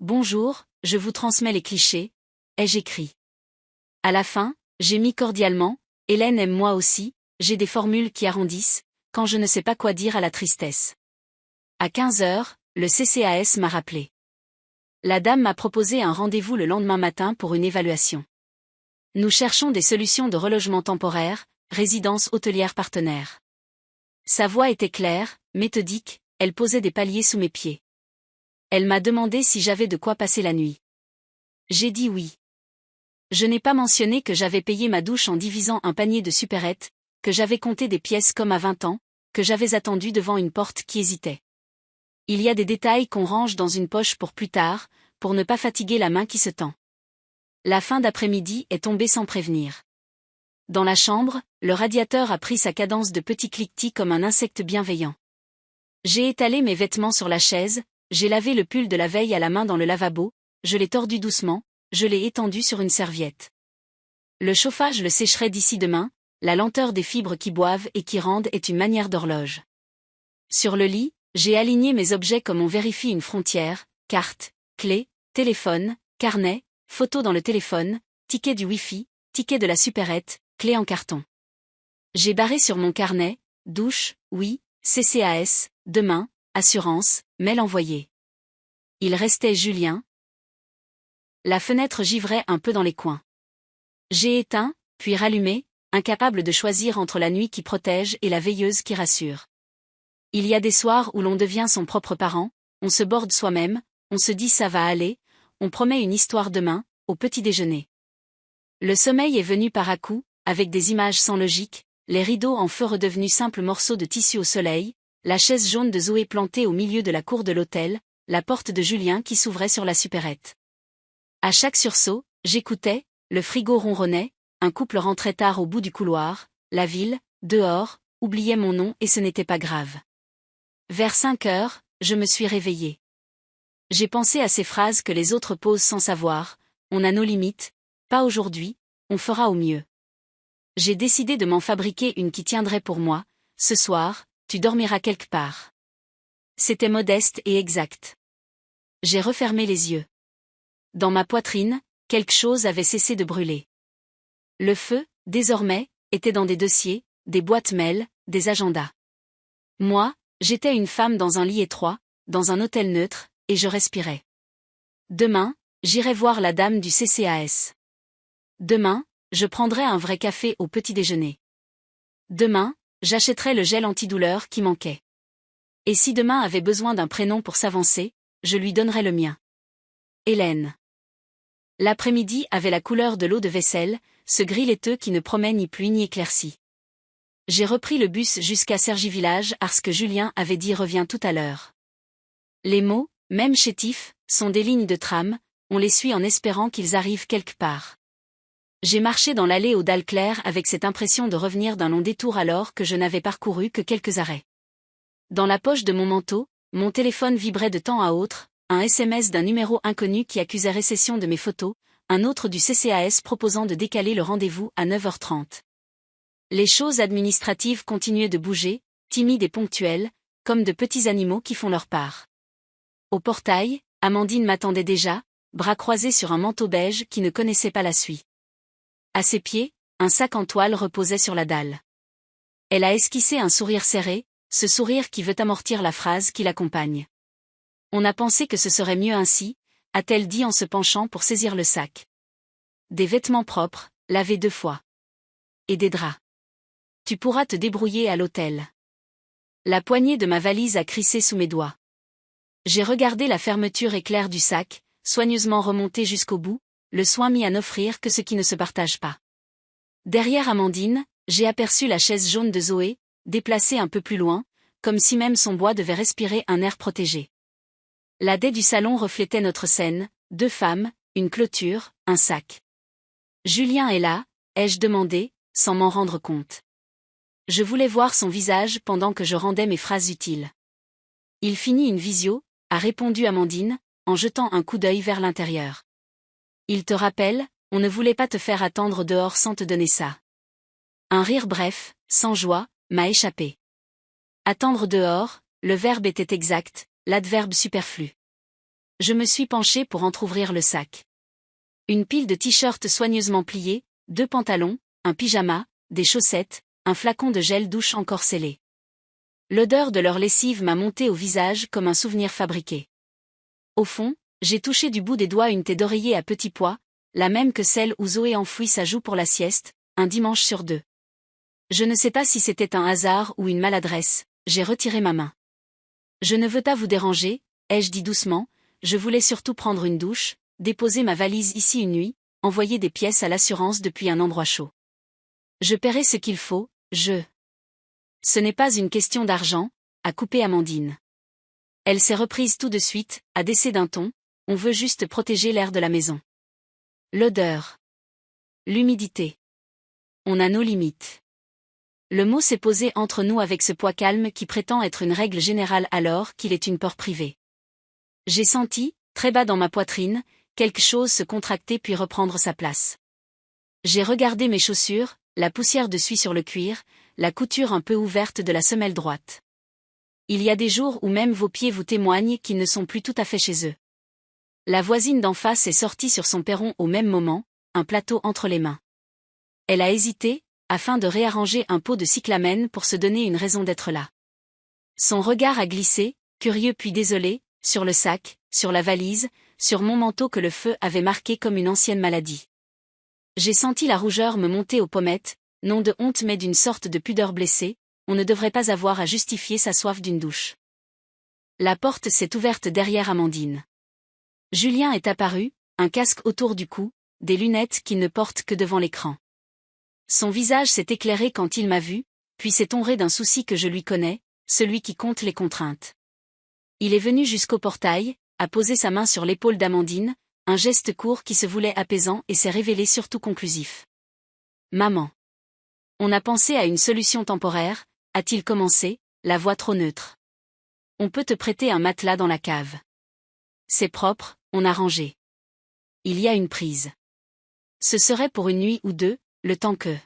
Bonjour, je vous transmets les clichés, ai-je écrit. À la fin, j'ai mis cordialement, Hélène aime moi aussi, j'ai des formules qui arrondissent, quand je ne sais pas quoi dire à la tristesse. À 15 heures, le CCAS m'a rappelé. La dame m'a proposé un rendez-vous le lendemain matin pour une évaluation. Nous cherchons des solutions de relogement temporaire, résidence hôtelière partenaire. Sa voix était claire, méthodique, elle posait des paliers sous mes pieds. Elle m'a demandé si j'avais de quoi passer la nuit. J'ai dit oui. Je n'ai pas mentionné que j'avais payé ma douche en divisant un panier de supérettes, que j'avais compté des pièces comme à 20 ans, que j'avais attendu devant une porte qui hésitait. Il y a des détails qu'on range dans une poche pour plus tard, pour ne pas fatiguer la main qui se tend. La fin d'après-midi est tombée sans prévenir. Dans la chambre, le radiateur a pris sa cadence de petit cliquetis comme un insecte bienveillant. J'ai étalé mes vêtements sur la chaise, j'ai lavé le pull de la veille à la main dans le lavabo, je l'ai tordu doucement, je l'ai étendu sur une serviette. Le chauffage le sécherait d'ici demain, la lenteur des fibres qui boivent et qui rendent est une manière d'horloge. Sur le lit, j'ai aligné mes objets comme on vérifie une frontière, carte, clé, téléphone, carnet, photo dans le téléphone, ticket du Wi-Fi, ticket de la supérette, clé en carton. J'ai barré sur mon carnet, douche, oui, CCAS, demain, assurance, mail envoyé. Il restait Julien. La fenêtre givrait un peu dans les coins. J'ai éteint, puis rallumé, incapable de choisir entre la nuit qui protège et la veilleuse qui rassure. Il y a des soirs où l'on devient son propre parent, on se borde soi-même, on se dit ça va aller, on promet une histoire demain, au petit déjeuner. Le sommeil est venu par à-coups, avec des images sans logique, les rideaux en feu redevenus simples morceaux de tissu au soleil, la chaise jaune de Zoé plantée au milieu de la cour de l'hôtel, la porte de Julien qui s'ouvrait sur la supérette. À chaque sursaut, j'écoutais, le frigo ronronnait, un couple rentrait tard au bout du couloir, la ville, dehors, oubliait mon nom et ce n'était pas grave. Vers 5 heures, je me suis réveillée. J'ai pensé à ces phrases que les autres posent sans savoir, on a nos limites, pas aujourd'hui, on fera au mieux. J'ai décidé de m'en fabriquer une qui tiendrait pour moi. Ce soir, tu dormiras quelque part. C'était modeste et exact. J'ai refermé les yeux. Dans ma poitrine, quelque chose avait cessé de brûler. Le feu, désormais, était dans des dossiers, des boîtes mail, des agendas. Moi, j'étais une femme dans un lit étroit, dans un hôtel neutre, et je respirais. Demain, j'irai voir la dame du CCAS. Demain, je prendrai un vrai café au petit déjeuner. Demain, j'achèterai le gel antidouleur qui manquait. Et si demain avait besoin d'un prénom pour s'avancer, je lui donnerais le mien. Hélène. L'après-midi avait la couleur de l'eau de vaisselle, ce gris laiteux qui ne promet ni pluie ni éclaircie. J'ai repris le bus jusqu'à Cergy-Village parce que Julien avait dit reviens tout à l'heure. Les mots, même chétifs, sont des lignes de tram, on les suit en espérant qu'ils arrivent quelque part. J'ai marché dans l'allée aux dalles claires avec cette impression de revenir d'un long détour alors que je n'avais parcouru que quelques arrêts. Dans la poche de mon manteau, mon téléphone vibrait de temps à autre, un SMS d'un numéro inconnu qui accusait récession de mes photos, un autre du CCAS proposant de décaler le rendez-vous à 9h30. Les choses administratives continuaient de bouger, timides et ponctuelles, comme de petits animaux qui font leur part. Au portail, Amandine m'attendait déjà, bras croisés sur un manteau beige qui ne connaissait pas la suie. À ses pieds, un sac en toile reposait sur la dalle. Elle a esquissé un sourire serré, ce sourire qui veut amortir la phrase qui l'accompagne. On a pensé que ce serait mieux ainsi, a-t-elle dit en se penchant pour saisir le sac. Des vêtements propres, lavés 2 fois. Et des draps. Tu pourras te débrouiller à l'hôtel. La poignée de ma valise a crissé sous mes doigts. J'ai regardé la fermeture éclair du sac, soigneusement remontée jusqu'au bout, le soin mis à n'offrir que ce qui ne se partage pas. Derrière Amandine, j'ai aperçu la chaise jaune de Zoé, déplacée un peu plus loin, comme si même son bois devait respirer un air protégé. La daie du salon reflétait notre scène, 2 femmes, une clôture, un sac. Julien est là, ai-je demandé, sans m'en rendre compte. Je voulais voir son visage pendant que je rendais mes phrases utiles. Il finit une visio, a répondu Amandine, en jetant un coup d'œil vers l'intérieur. Il te rappelle, on ne voulait pas te faire attendre dehors sans te donner ça. Un rire bref, sans joie, m'a échappé. Attendre dehors, le verbe était exact, l'adverbe superflu. Je me suis penchée pour entr'ouvrir le sac. Une pile de t-shirts soigneusement pliés, 2 pantalons, un pyjama, des chaussettes, un flacon de gel douche encore scellé. L'odeur de leur lessive m'a monté au visage comme un souvenir fabriqué. Au fond, j'ai touché du bout des doigts une thé d'oreiller à petits pois, la même que celle où Zoé enfouit sa joue pour la sieste, un dimanche sur 2. Je ne sais pas si c'était un hasard ou une maladresse, j'ai retiré ma main. Je ne veux pas vous déranger, ai-je dit doucement, je voulais surtout prendre une douche, déposer ma valise ici une nuit, envoyer des pièces à l'assurance depuis un endroit chaud. Je paierai ce qu'il faut, Ce n'est pas une question d'argent, a coupé Amandine. Elle s'est reprise tout de suite, a baissé d'un ton, on veut juste protéger l'air de la maison. L'odeur. L'humidité. On a nos limites. Le mot s'est posé entre nous avec ce poids calme qui prétend être une règle générale alors qu'il est une peur privée. J'ai senti, très bas dans ma poitrine, quelque chose se contracter puis reprendre sa place. J'ai regardé mes chaussures, la poussière de suie sur le cuir, la couture un peu ouverte de la semelle droite. Il y a des jours où même vos pieds vous témoignent qu'ils ne sont plus tout à fait chez eux. La voisine d'en face est sortie sur son perron au même moment, un plateau entre les mains. Elle a hésité, afin de réarranger un pot de cyclamène pour se donner une raison d'être là. Son regard a glissé, curieux puis désolé, sur le sac, sur la valise, sur mon manteau que le feu avait marqué comme une ancienne maladie. J'ai senti la rougeur me monter aux pommettes, non de honte mais d'une sorte de pudeur blessée, on ne devrait pas avoir à justifier sa soif d'une douche. La porte s'est ouverte derrière Amandine. Julien est apparu, un casque autour du cou, des lunettes qu'il ne porte que devant l'écran. Son visage s'est éclairé quand il m'a vu, puis s'est ombré d'un souci que je lui connais, celui qui compte les contraintes. Il est venu jusqu'au portail, a posé sa main sur l'épaule d'Amandine, un geste court qui se voulait apaisant et s'est révélé surtout conclusif. Maman. On a pensé à une solution temporaire, a-t-il commencé, la voix trop neutre. On peut te prêter un matelas dans la cave. C'est propre, on a rangé. Il y a une prise. Ce serait pour une nuit ou deux, le temps que...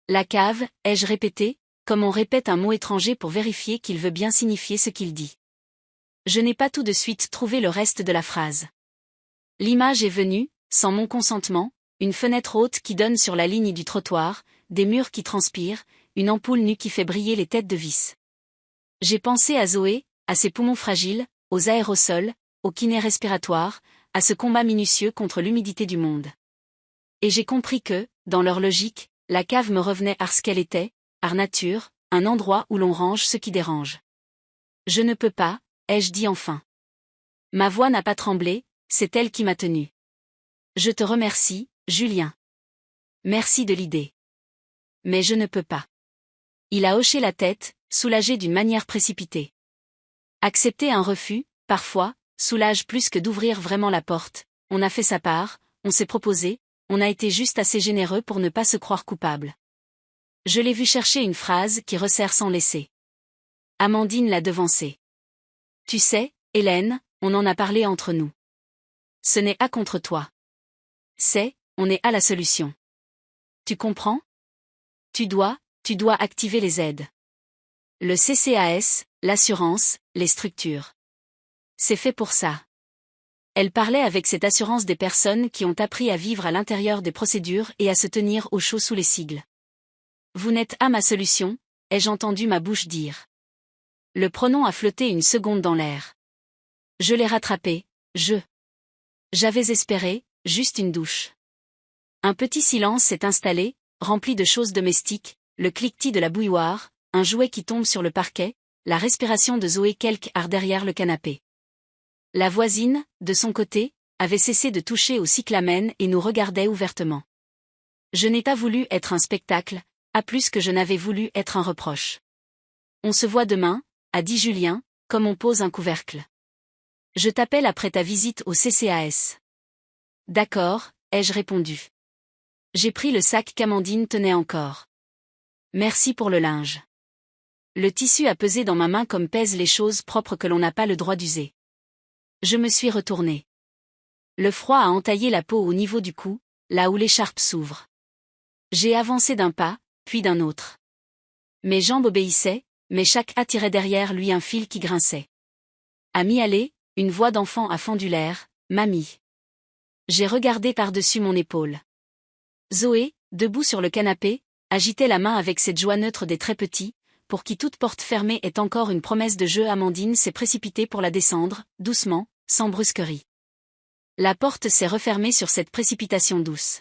La cave, ai-je répété, comme on répète un mot étranger pour vérifier qu'il veut bien signifier ce qu'il dit. Je n'ai pas tout de suite trouvé le reste de la phrase. L'image est venue, sans mon consentement, une fenêtre haute qui donne sur la ligne du trottoir, des murs qui transpirent, une ampoule nue qui fait briller les têtes de vis. J'ai pensé à Zoé, à ses poumons fragiles, aux aérosols, aux kinés respiratoires, à ce combat minutieux contre l'humidité du monde. Et j'ai compris que, dans leur logique, la cave me revenait à ce qu'elle était, à nature, un endroit où l'on range ce qui dérange. Je ne peux pas, ai-je dit enfin. Ma voix n'a pas tremblé, c'est elle qui m'a tenu. Je te remercie, Julien. Merci de l'idée. Mais je ne peux pas. Il a hoché la tête, soulagé d'une manière précipitée. Accepter un refus, parfois, soulage plus que d'ouvrir vraiment la porte. On a fait sa part, on s'est proposé, on a été juste assez généreux pour ne pas se croire coupable. Je l'ai vu chercher une phrase qui resserre sans laisser. Amandine l'a devancé. Tu sais, Hélène, on en a parlé entre nous. Ce n'est à contre toi. On est à la solution. Tu comprends? Tu dois activer les aides. Le CCAS, l'assurance, les structures. C'est fait pour ça. Elle parlait avec cette assurance des personnes qui ont appris à vivre à l'intérieur des procédures et à se tenir au chaud sous les sigles. Vous n'êtes à ma solution, ai-je entendu ma bouche dire. Le pronom a flotté une seconde dans l'air. Je l'ai rattrapé, J'avais espéré, juste une douche. Un petit silence s'est installé, rempli de choses domestiques, le cliquetis de la bouilloire, un jouet qui tombe sur le parquet, la respiration de Zoé quelque part derrière le canapé. La voisine, de son côté, avait cessé de toucher au cyclamen et nous regardait ouvertement. Je n'ai pas voulu être un spectacle, à plus que je n'avais voulu être un reproche. On se voit demain, a dit Julien, comme on pose un couvercle. Je t'appelle après ta visite au CCAS. D'accord, ai-je répondu. J'ai pris le sac qu'Amandine tenait encore. Merci pour le linge. Le tissu a pesé dans ma main comme pèsent les choses propres que l'on n'a pas le droit d'user. Je me suis retournée. Le froid a entaillé la peau au niveau du cou, là où l'écharpe s'ouvre. J'ai avancé d'un pas, puis d'un autre. Mes jambes obéissaient, mais chaque attirait derrière lui un fil qui grinçait. À mi-aller, une voix d'enfant a fendu l'air, « Mamie ». J'ai regardé par-dessus mon épaule. Zoé, debout sur le canapé, agitait la main avec cette joie neutre des très petits, pour qui toute porte fermée est encore une promesse de jeu. Amandine s'est précipitée pour la descendre, doucement, sans brusquerie. La porte s'est refermée sur cette précipitation douce.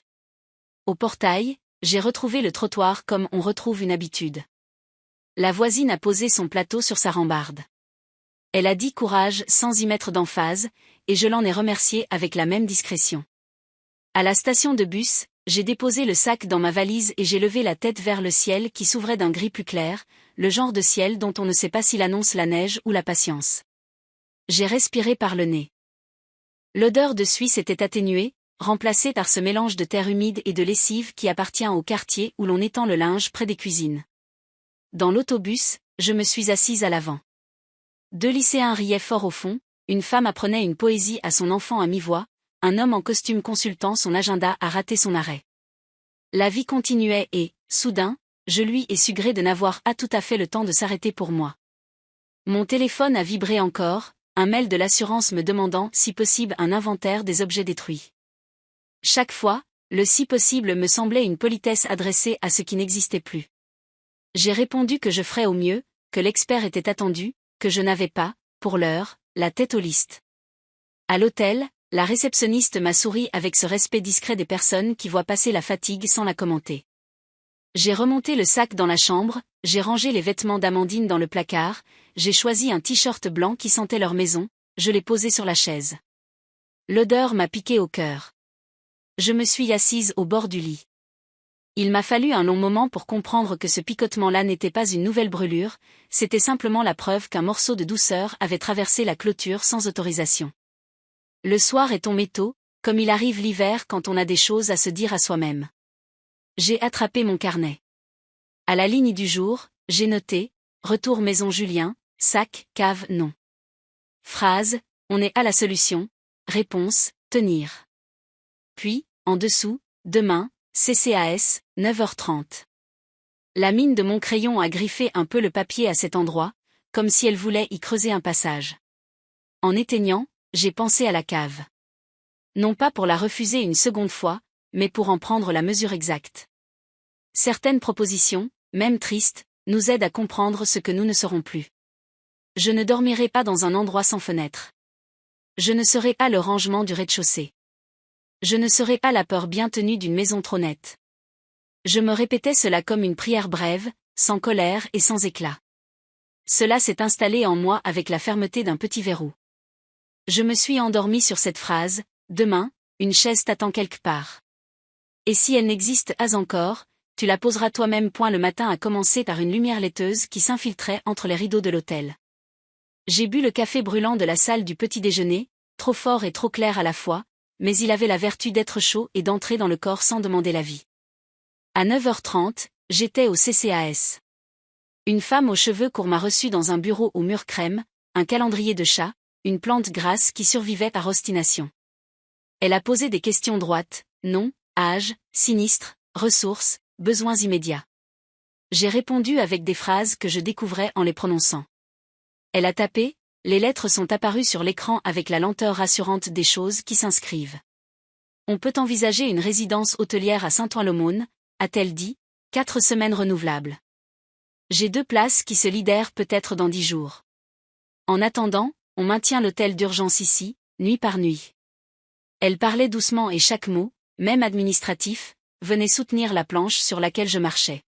Au portail, j'ai retrouvé le trottoir comme on retrouve une habitude. La voisine a posé son plateau sur sa rambarde. Elle a dit courage sans y mettre d'emphase, et je l'en ai remerciée avec la même discrétion. À la station de bus, j'ai déposé le sac dans ma valise et j'ai levé la tête vers le ciel qui s'ouvrait d'un gris plus clair, le genre de ciel dont on ne sait pas s'il annonce la neige ou la patience. J'ai respiré par le nez. L'odeur de suie s'était atténuée, remplacée par ce mélange de terre humide et de lessive qui appartient au quartier où l'on étend le linge près des cuisines. Dans l'autobus, je me suis assise à l'avant. 2 lycéens riaient fort au fond, une femme apprenait une poésie à son enfant à mi-voix, un homme en costume consultant son agenda a raté son arrêt. La vie continuait et, soudain, je lui ai su gré de n'avoir pas tout à fait le temps de s'arrêter pour moi. Mon téléphone a vibré encore, un mail de l'assurance me demandant si possible un inventaire des objets détruits. Chaque fois, le si possible me semblait une politesse adressée à ce qui n'existait plus. J'ai répondu que je ferais au mieux, que l'expert était attendu, que je n'avais pas, pour l'heure, la tête aux listes. À l'hôtel, la réceptionniste m'a souri avec ce respect discret des personnes qui voient passer la fatigue sans la commenter. J'ai remonté le sac dans la chambre, j'ai rangé les vêtements d'Amandine dans le placard, j'ai choisi un t-shirt blanc qui sentait leur maison, je l'ai posé sur la chaise. L'odeur m'a piqué au cœur. Je me suis assise au bord du lit. Il m'a fallu un long moment pour comprendre que ce picotement-là n'était pas une nouvelle brûlure, c'était simplement la preuve qu'un morceau de douceur avait traversé la clôture sans autorisation. Le soir est tombé tôt, comme il arrive l'hiver quand on a des choses à se dire à soi-même. J'ai attrapé mon carnet. À la ligne du jour, j'ai noté « Retour maison Julien, sac, cave, non ». Phrase « On est à la solution ». Réponse « Tenir ». Puis, en dessous, Demain, CCAS, 9h30. La mine de mon crayon a griffé un peu le papier à cet endroit, comme si elle voulait y creuser un passage. En éteignant, j'ai pensé à la cave. Non pas pour la refuser une seconde fois, mais pour en prendre la mesure exacte. Certaines propositions, même tristes, nous aident à comprendre ce que nous ne serons plus. Je ne dormirai pas dans un endroit sans fenêtre. Je ne serai pas le rangement du rez-de-chaussée. Je ne serai pas la peur bien tenue d'une maison trop nette. Je me répétais cela comme une prière brève, sans colère et sans éclat. Cela s'est installé en moi avec la fermeté d'un petit verrou. Je me suis endormi sur cette phrase, demain, une chaise t'attend quelque part. Et si elle n'existe pas encore, tu la poseras toi-même. Le matin a commencé par une lumière laiteuse qui s'infiltrait entre les rideaux de l'hôtel. J'ai bu le café brûlant de la salle du petit déjeuner, trop fort et trop clair à la fois, mais il avait la vertu d'être chaud et d'entrer dans le corps sans demander l'avis. À 9h30, j'étais au CCAS. Une femme aux cheveux courts m'a reçu dans un bureau au mur crème, un calendrier de chat, une plante grasse qui survivait par ostination. Elle a posé des questions droites, nom, âge, sinistre, ressources, besoins immédiats. J'ai répondu avec des phrases que je découvrais en les prononçant. Elle a tapé, les lettres sont apparues sur l'écran avec la lenteur rassurante des choses qui s'inscrivent. On peut envisager une résidence hôtelière à Saint-Ouen-l'Aumône, a-t-elle dit, 4 semaines renouvelables. J'ai 2 places qui se libèrent peut-être dans 10 jours. En attendant, on maintient l'hôtel d'urgence ici, nuit par nuit. Elle parlait doucement et chaque mot, même administratif, venait soutenir la planche sur laquelle je marchais.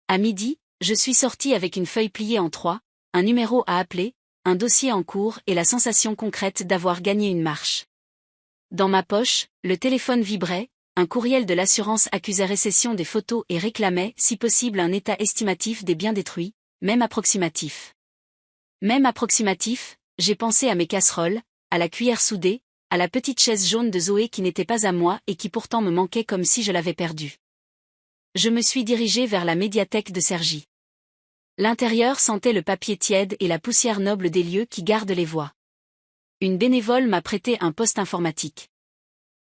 À midi, je suis sortie avec une feuille pliée en 3, un numéro à appeler, un dossier en cours et la sensation concrète d'avoir gagné une marche. Dans ma poche, le téléphone vibrait, un courriel de l'assurance accusait récession des photos et réclamait, si possible, un état estimatif des biens détruits, même approximatif. Même approximatif, j'ai pensé à mes casseroles, à la cuillère soudée, à la petite chaise jaune de Zoé qui n'était pas à moi et qui pourtant me manquait comme si je l'avais perdue. Je me suis dirigée vers la médiathèque de Cergy. L'intérieur sentait le papier tiède et la poussière noble des lieux qui gardent les voix. Une bénévole m'a prêté un poste informatique.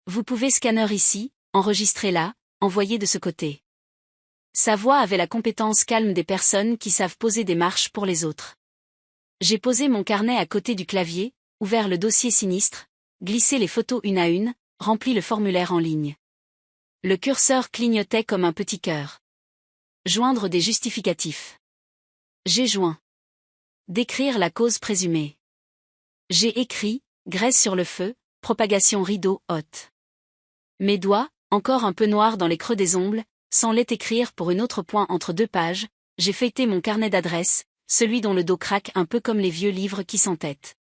Vous pouvez scanner ici, enregistrer là, envoyer de ce côté. Sa voix avait la compétence calme des personnes qui savent poser des marches pour les autres. J'ai posé mon carnet à côté du clavier, ouvert le dossier sinistre, glissé les photos une à une, rempli le formulaire en ligne. Le curseur clignotait comme un petit cœur. Joindre des justificatifs. J'ai joint. Décrire la cause présumée. J'ai écrit, graisse sur le feu, propagation rideau haute. Mes doigts, encore un peu noirs dans les creux des ongles, semblaient écrire pour une autre point entre 2 pages, j'ai feuilleté mon carnet d'adresses, celui dont le dos craque un peu comme les vieux livres qui s'entêtent.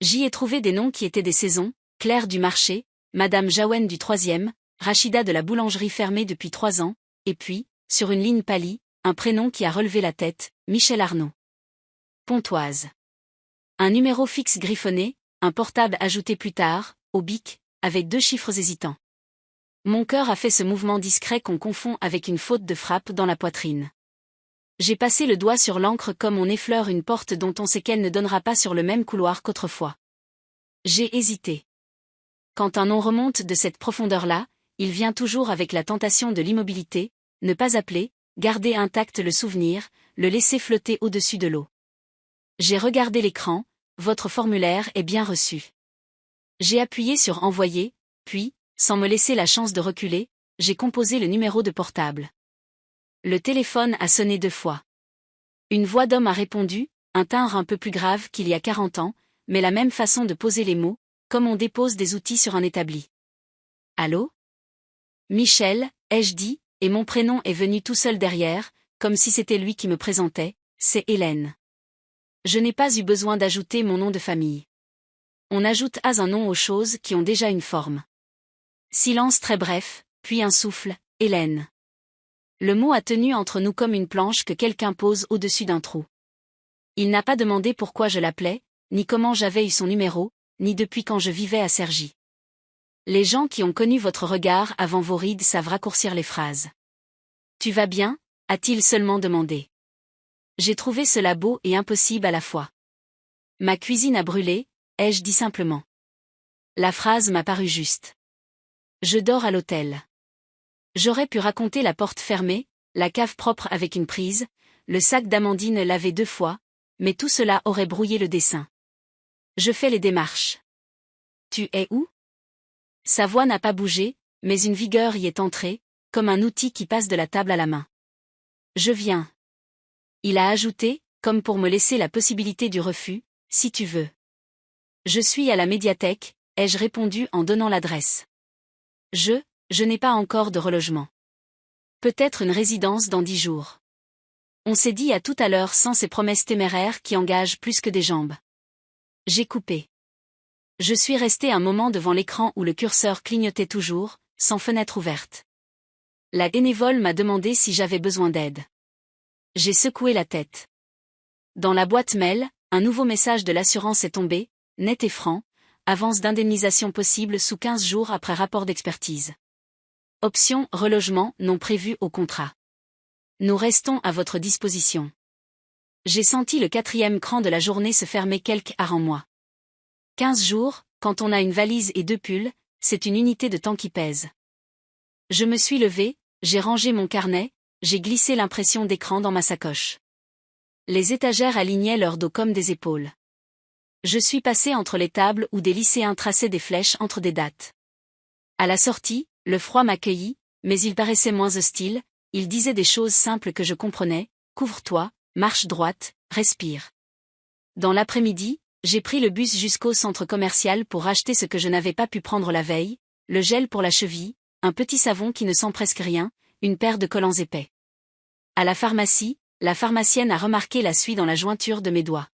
J'y ai trouvé des noms qui étaient des saisons, Claire du marché, Madame Jaouen du 3e, Rachida de la boulangerie fermée depuis 3 ans, et puis, sur une ligne pâlie, un prénom qui a relevé la tête, Michel Arnaud. Pontoise. Un numéro fixe griffonné, un portable ajouté plus tard, au bic, avec 2 chiffres hésitants. Mon cœur a fait ce mouvement discret qu'on confond avec une faute de frappe dans la poitrine. J'ai passé le doigt sur l'encre comme on effleure une porte dont on sait qu'elle ne donnera pas sur le même couloir qu'autrefois. J'ai hésité. Quand un nom remonte de cette profondeur-là, il vient toujours avec la tentation de l'immobilité, ne pas appeler, garder intact le souvenir, le laisser flotter au-dessus de l'eau. J'ai regardé l'écran, votre formulaire est bien reçu. J'ai appuyé sur envoyer, puis, sans me laisser la chance de reculer, j'ai composé le numéro de portable. Le téléphone a sonné 2 fois. Une voix d'homme a répondu, un timbre un peu plus grave qu'il y a 40 ans, mais la même façon de poser les mots, comme on dépose des outils sur un établi. Allô ? Michel, ai-je dit, et mon prénom est venu tout seul derrière, comme si c'était lui qui me présentait, c'est Hélène. Je n'ai pas eu besoin d'ajouter mon nom de famille. On ajoute un nom aux choses qui ont déjà une forme. Silence très bref, puis un souffle, Hélène. Le mot a tenu entre nous comme une planche que quelqu'un pose au-dessus d'un trou. Il n'a pas demandé pourquoi je l'appelais, ni comment j'avais eu son numéro, ni depuis quand je vivais à Cergy. Les gens qui ont connu votre regard avant vos rides savent raccourcir les phrases. Tu vas bien ? A-t-il seulement demandé. J'ai trouvé cela beau et impossible à la fois. Ma cuisine a brûlé, ai-je dit simplement. La phrase m'a paru juste. Je dors à l'hôtel. J'aurais pu raconter la porte fermée, la cave propre avec une prise, le sac d'Amandine lavé 2 fois, mais tout cela aurait brouillé le dessin. Je fais les démarches. Tu es où? Sa voix n'a pas bougé, mais une vigueur y est entrée, comme un outil qui passe de la table à la main. Je viens. Il a ajouté, comme pour me laisser la possibilité du refus, si tu veux. Je suis à la médiathèque, ai-je répondu en donnant l'adresse. Je n'ai pas encore de relogement. Peut-être une résidence dans 10 jours. On s'est dit à tout à l'heure sans ces promesses téméraires qui engagent plus que des jambes. J'ai coupé. Je suis resté un moment devant l'écran où le curseur clignotait toujours, sans fenêtre ouverte. La bénévole m'a demandé si j'avais besoin d'aide. J'ai secoué la tête. Dans la boîte mail, un nouveau message de l'assurance est tombé, net et franc, avance d'indemnisation possible sous 15 jours après rapport d'expertise. Option relogement non prévue au contrat. Nous restons à votre disposition. J'ai senti le 4e cran de la journée se fermer quelque heure en moi. 15 jours, quand on a une valise et 2 pulls, c'est une unité de temps qui pèse. Je me suis levé, j'ai rangé mon carnet, j'ai glissé l'impression d'écran dans ma sacoche. Les étagères alignaient leur dos comme des épaules. Je suis passé entre les tables où des lycéens traçaient des flèches entre des dates. À la sortie, le froid m'accueillit, mais il paraissait moins hostile, il disait des choses simples que je comprenais, couvre-toi, marche droite, respire. Dans l'après-midi, j'ai pris le bus jusqu'au centre commercial pour acheter ce que je n'avais pas pu prendre la veille, le gel pour la cheville, un petit savon qui ne sent presque rien, une paire de collants épais. À la pharmacie, la pharmacienne a remarqué la suie dans la jointure de mes doigts.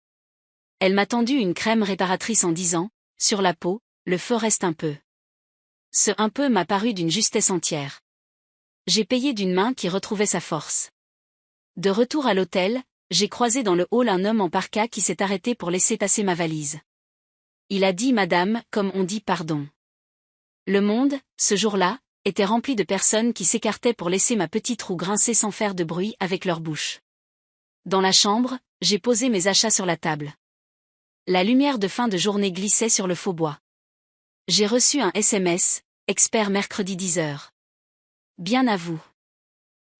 Elle m'a tendu une crème réparatrice en disant, sur la peau, le feu reste un peu. Ce un peu m'a paru d'une justesse entière. J'ai payé d'une main qui retrouvait sa force. De retour à l'hôtel, j'ai croisé dans le hall un homme en parka qui s'est arrêté pour laisser passer ma valise. Il a dit madame, comme on dit pardon. Le monde, ce jour-là, était rempli de personnes qui s'écartaient pour laisser ma petite roue grincer sans faire de bruit avec leur bouche. Dans la chambre, j'ai posé mes achats sur la table. La lumière de fin de journée glissait sur le faux bois. J'ai reçu un SMS, expert mercredi 10h. Bien à vous.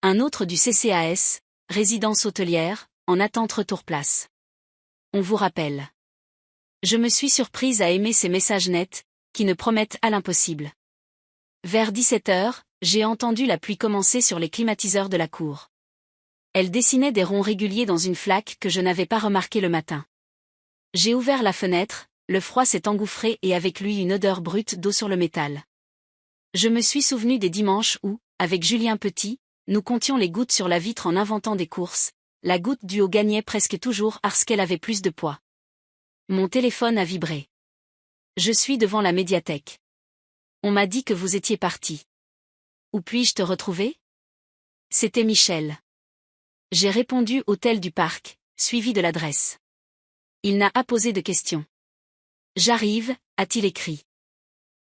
Un autre du CCAS, résidence hôtelière, en attente retour place. On vous rappelle. Je me suis surprise à aimer ces messages nets, qui ne promettent à l'impossible. Vers 17h, j'ai entendu la pluie commencer sur les climatiseurs de la cour. Elle dessinait des ronds réguliers dans une flaque que je n'avais pas remarqué le matin. J'ai ouvert la fenêtre, le froid s'est engouffré et avec lui une odeur brute d'eau sur le métal. Je me suis souvenu des dimanches où, avec Julien Petit, nous comptions les gouttes sur la vitre en inventant des courses, la goutte du haut gagnait presque toujours parce qu'elle avait plus de poids. Mon téléphone a vibré. Je suis devant la médiathèque. On m'a dit que vous étiez parti. Où puis-je te retrouver? C'était Michel. J'ai répondu hôtel du Parc, suivi de l'adresse. Il n'a pas posé de questions. J'arrive, a-t-il écrit.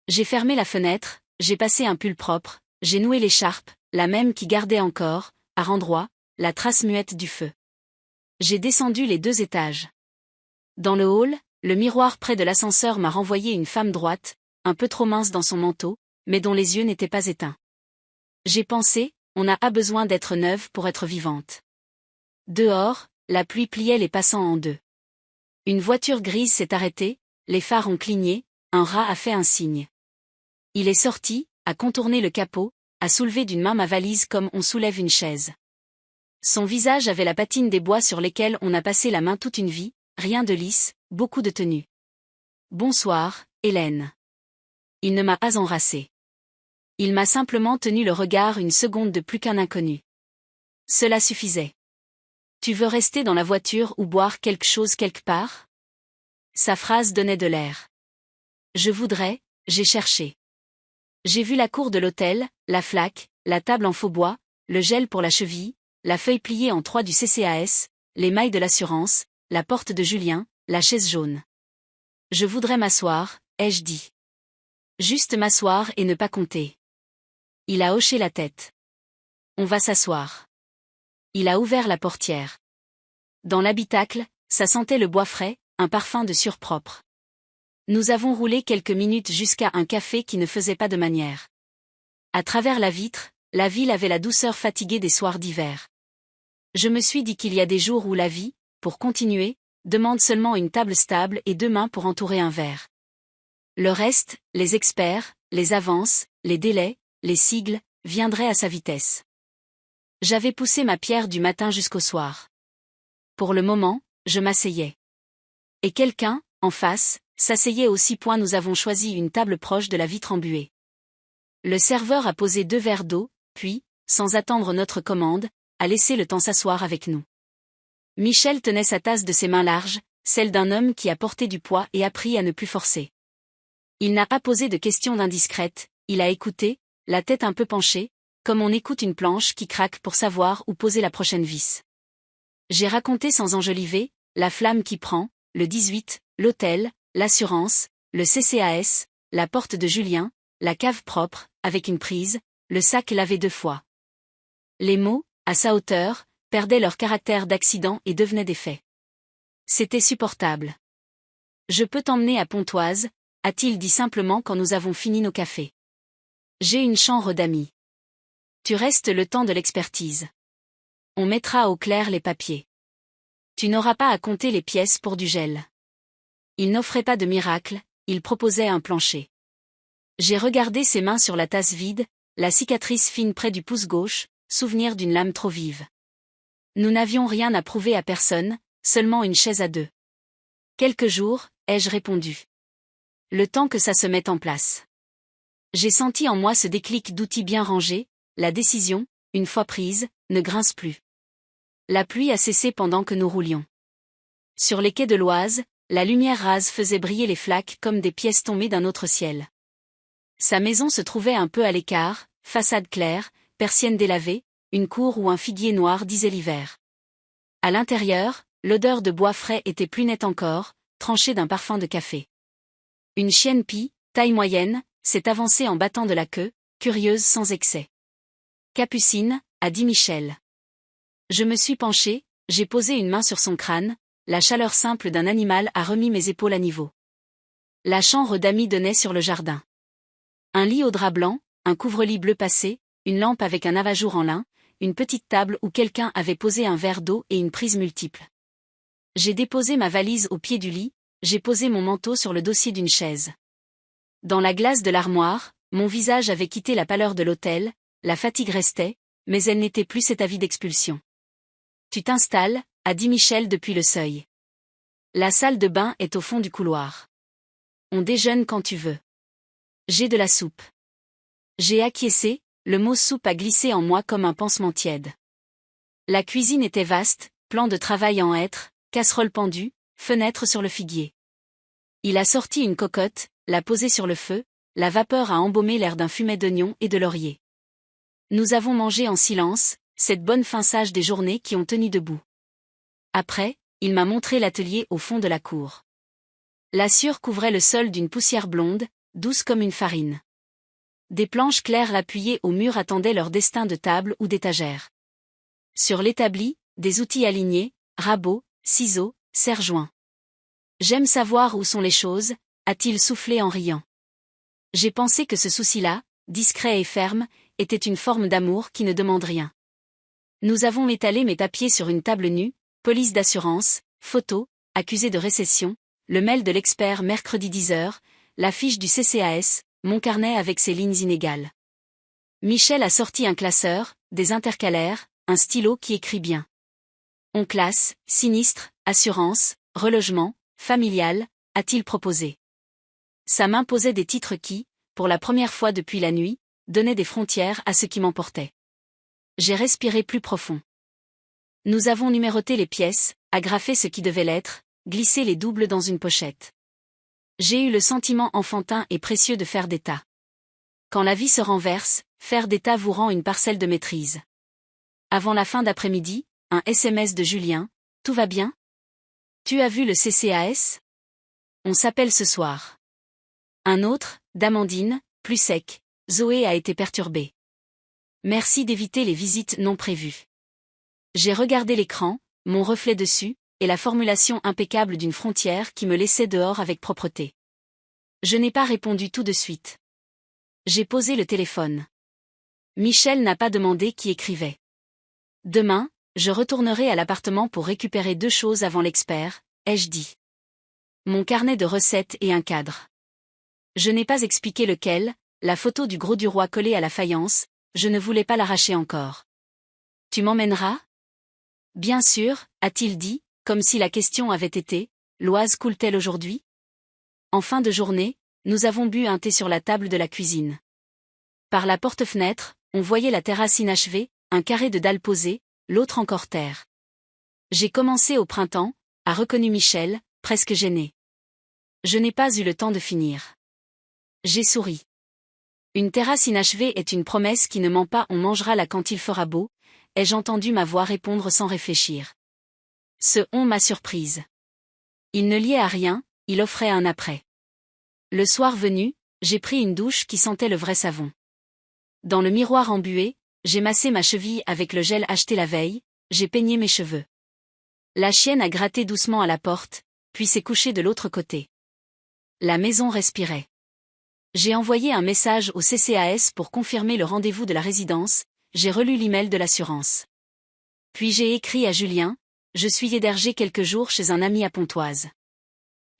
J'ai fermé la fenêtre, j'ai passé un pull propre, j'ai noué l'écharpe, la même qui gardait encore, par endroits, la trace muette du feu. J'ai descendu les 2 étages. Dans le hall, le miroir près de l'ascenseur m'a renvoyé une femme droite, un peu trop mince dans son manteau, mais dont les yeux n'étaient pas éteints. J'ai pensé, on n'a pas besoin d'être neuve pour être vivante. Dehors, la pluie pliait les passants en 2. Une voiture grise s'est arrêtée, les phares ont cligné, un rat a fait un signe. Il est sorti, a contourné le capot, a soulevé d'une main ma valise comme on soulève une chaise. Son visage avait la patine des bois sur lesquels on a passé la main toute une vie, rien de lisse, beaucoup de tenue. Bonsoir, Hélène. Il ne m'a pas enracé. Il m'a simplement tenu le regard une seconde de plus qu'un inconnu. Cela suffisait. Tu veux rester dans la voiture ou boire quelque chose quelque part? Sa phrase donnait de l'air. Je voudrais, j'ai cherché. J'ai vu la cour de l'hôtel, la flaque, la table en faux bois, le gel pour la cheville, la feuille pliée en 3 du CCAS, les mailles de l'assurance, la porte de Julien, la chaise jaune. Je voudrais m'asseoir, ai-je dit. Juste m'asseoir et ne pas compter. Il a hoché la tête. On va s'asseoir. Il a ouvert la portière. Dans l'habitacle, ça sentait le bois frais, un parfum de surpropre. Nous avons roulé quelques minutes jusqu'à un café qui ne faisait pas de manière. À travers la vitre, la ville avait la douceur fatiguée des soirs d'hiver. Je me suis dit qu'il y a des jours où la vie, pour continuer, demande seulement une table stable et 2 mains pour entourer un verre. Le reste, les experts, les avances, les délais, les sigles, viendraient à sa vitesse. J'avais poussé ma pierre du matin jusqu'au soir. Pour le moment, je m'asseyais. Et quelqu'un, en face, s'asseyait aussi. Nous avons choisi une table proche de la vitre embuée. Le serveur a posé 2 verres d'eau, puis, sans attendre notre commande, a laissé le temps s'asseoir avec nous. Michel tenait sa tasse de ses mains larges, celle d'un homme qui a porté du poids et appris à ne plus forcer. Il n'a pas posé de questions indiscrètes, il a écouté, la tête un peu penchée, comme on écoute une planche qui craque pour savoir où poser la prochaine vis. J'ai raconté sans enjoliver, la flamme qui prend, le 18, l'hôtel, l'assurance, le CCAS, la porte de Julien, la cave propre, avec une prise, le sac lavé 2 fois. Les mots, à sa hauteur, perdaient leur caractère d'accident et devenaient des faits. C'était supportable. Je peux t'emmener à Pontoise, a-t-il dit simplement quand nous avons fini nos cafés. J'ai une chambre d'amis. Tu restes le temps de l'expertise. On mettra au clair les papiers. Tu n'auras pas à compter les pièces pour du gel. Il n'offrait pas de miracle, il proposait un plancher. J'ai regardé ses mains sur la tasse vide, la cicatrice fine près du pouce gauche, souvenir d'une lame trop vive. Nous n'avions rien à prouver à personne, seulement une chaise à 2. Quelques jours, ai-je répondu. Le temps que ça se mette en place. J'ai senti en moi ce déclic d'outils bien rangés, la décision, une fois prise, ne grince plus. La pluie a cessé pendant que nous roulions. Sur les quais de l'Oise, la lumière rase faisait briller les flaques comme des pièces tombées d'un autre ciel. Sa maison se trouvait un peu à l'écart, façade claire, persienne délavée, une cour où un figuier noir disait l'hiver. À l'intérieur, l'odeur de bois frais était plus nette encore, tranchée d'un parfum de café. Une chienne pie, taille moyenne, s'est avancée en battant de la queue, curieuse sans excès. Capucine, a dit Michel. Je me suis penché, j'ai posé une main sur son crâne, la chaleur simple d'un animal a remis mes épaules à niveau. La chambre d'amis donnait sur le jardin. Un lit au drap blanc, un couvre-lit bleu passé, une lampe avec un abat-jour en lin, une petite table où quelqu'un avait posé un verre d'eau et une prise multiple. J'ai déposé ma valise au pied du lit, j'ai posé mon manteau sur le dossier d'une chaise. Dans la glace de l'armoire, mon visage avait quitté la pâleur de l'hôtel, la fatigue restait, mais elle n'était plus cet avis d'expulsion. Tu t'installes, a dit Michel depuis le seuil. La salle de bain est au fond du couloir. On déjeune quand tu veux. J'ai de la soupe. J'ai acquiescé, le mot soupe a glissé en moi comme un pansement tiède. La cuisine était vaste, plan de travail en hêtre, casserole pendue, fenêtre sur le figuier. Il a sorti une cocotte, l'a posée sur le feu, la vapeur a embaumé l'air d'un fumet d'oignon et de laurier. Nous avons mangé en silence, cette bonne faim sage des journées qui ont tenu debout. Après, il m'a montré l'atelier au fond de la cour. La sueur couvrait le sol d'une poussière blonde, douce comme une farine. Des planches claires appuyées au mur attendaient leur destin de table ou d'étagère. Sur l'établi, des outils alignés, rabots, ciseaux, serre-joints. J'aime savoir où sont les choses, a-t-il soufflé en riant. J'ai pensé que ce souci-là, discret et ferme, était une forme d'amour qui ne demande rien. Nous avons étalé mes papiers sur une table nue, police d'assurance, photo, accusé de récession, le mail de l'expert mercredi 10h, la fiche du CCAS, mon carnet avec ses lignes inégales. Michel a sorti un classeur, des intercalaires, un stylo qui écrit bien. On classe, sinistre, assurance, relogement, familial, a-t-il proposé. Sa main posait des titres qui, pour la première fois depuis la nuit, donnaient des frontières à ce qui m'emportait. J'ai respiré plus profond. Nous avons numéroté les pièces, agrafé ce qui devait l'être, glissé les doubles dans une pochette. J'ai eu le sentiment enfantin et précieux de faire d'état. Quand la vie se renverse, faire d'état vous rend une parcelle de maîtrise. Avant la fin d'après-midi, un SMS de Julien, tout va bien? Tu as vu le CCAS? On s'appelle ce soir. Un autre, d'Amandine, plus sec, Zoé a été perturbée. Merci d'éviter les visites non prévues. J'ai regardé l'écran, mon reflet dessus, et la formulation impeccable d'une frontière qui me laissait dehors avec propreté. Je n'ai pas répondu tout de suite. J'ai posé le téléphone. Michel n'a pas demandé qui écrivait. Demain, je retournerai à l'appartement pour récupérer 2 choses avant l'expert, ai-je dit. Mon carnet de recettes et un cadre. Je n'ai pas expliqué lequel, la photo du gros du roi collée à la faïence, je ne voulais pas l'arracher encore. Tu m'emmèneras ? Bien sûr, a-t-il dit, comme si la question avait été, l'Oise coule-t-elle aujourd'hui ? En fin de journée, nous avons bu un thé sur la table de la cuisine. Par la porte-fenêtre, on voyait la terrasse inachevée, un carré de dalles posées, l'autre encore terre. J'ai commencé au printemps, a reconnu Michel, presque gêné. Je n'ai pas eu le temps de finir. J'ai souri. Une terrasse inachevée est une promesse qui ne ment pas, on mangera là quand il fera beau, ai-je entendu ma voix répondre sans réfléchir. Ce on m'a surprise. Il ne liait à rien, il offrait un après. Le soir venu, j'ai pris une douche qui sentait le vrai savon. Dans le miroir embué, j'ai massé ma cheville avec le gel acheté la veille, j'ai peigné mes cheveux. La chienne a gratté doucement à la porte, puis s'est couchée de l'autre côté. La maison respirait. J'ai envoyé un message au CCAS pour confirmer le rendez-vous de la résidence, j'ai relu l'email de l'assurance. Puis j'ai écrit à Julien, je suis hébergé quelques jours chez un ami à Pontoise.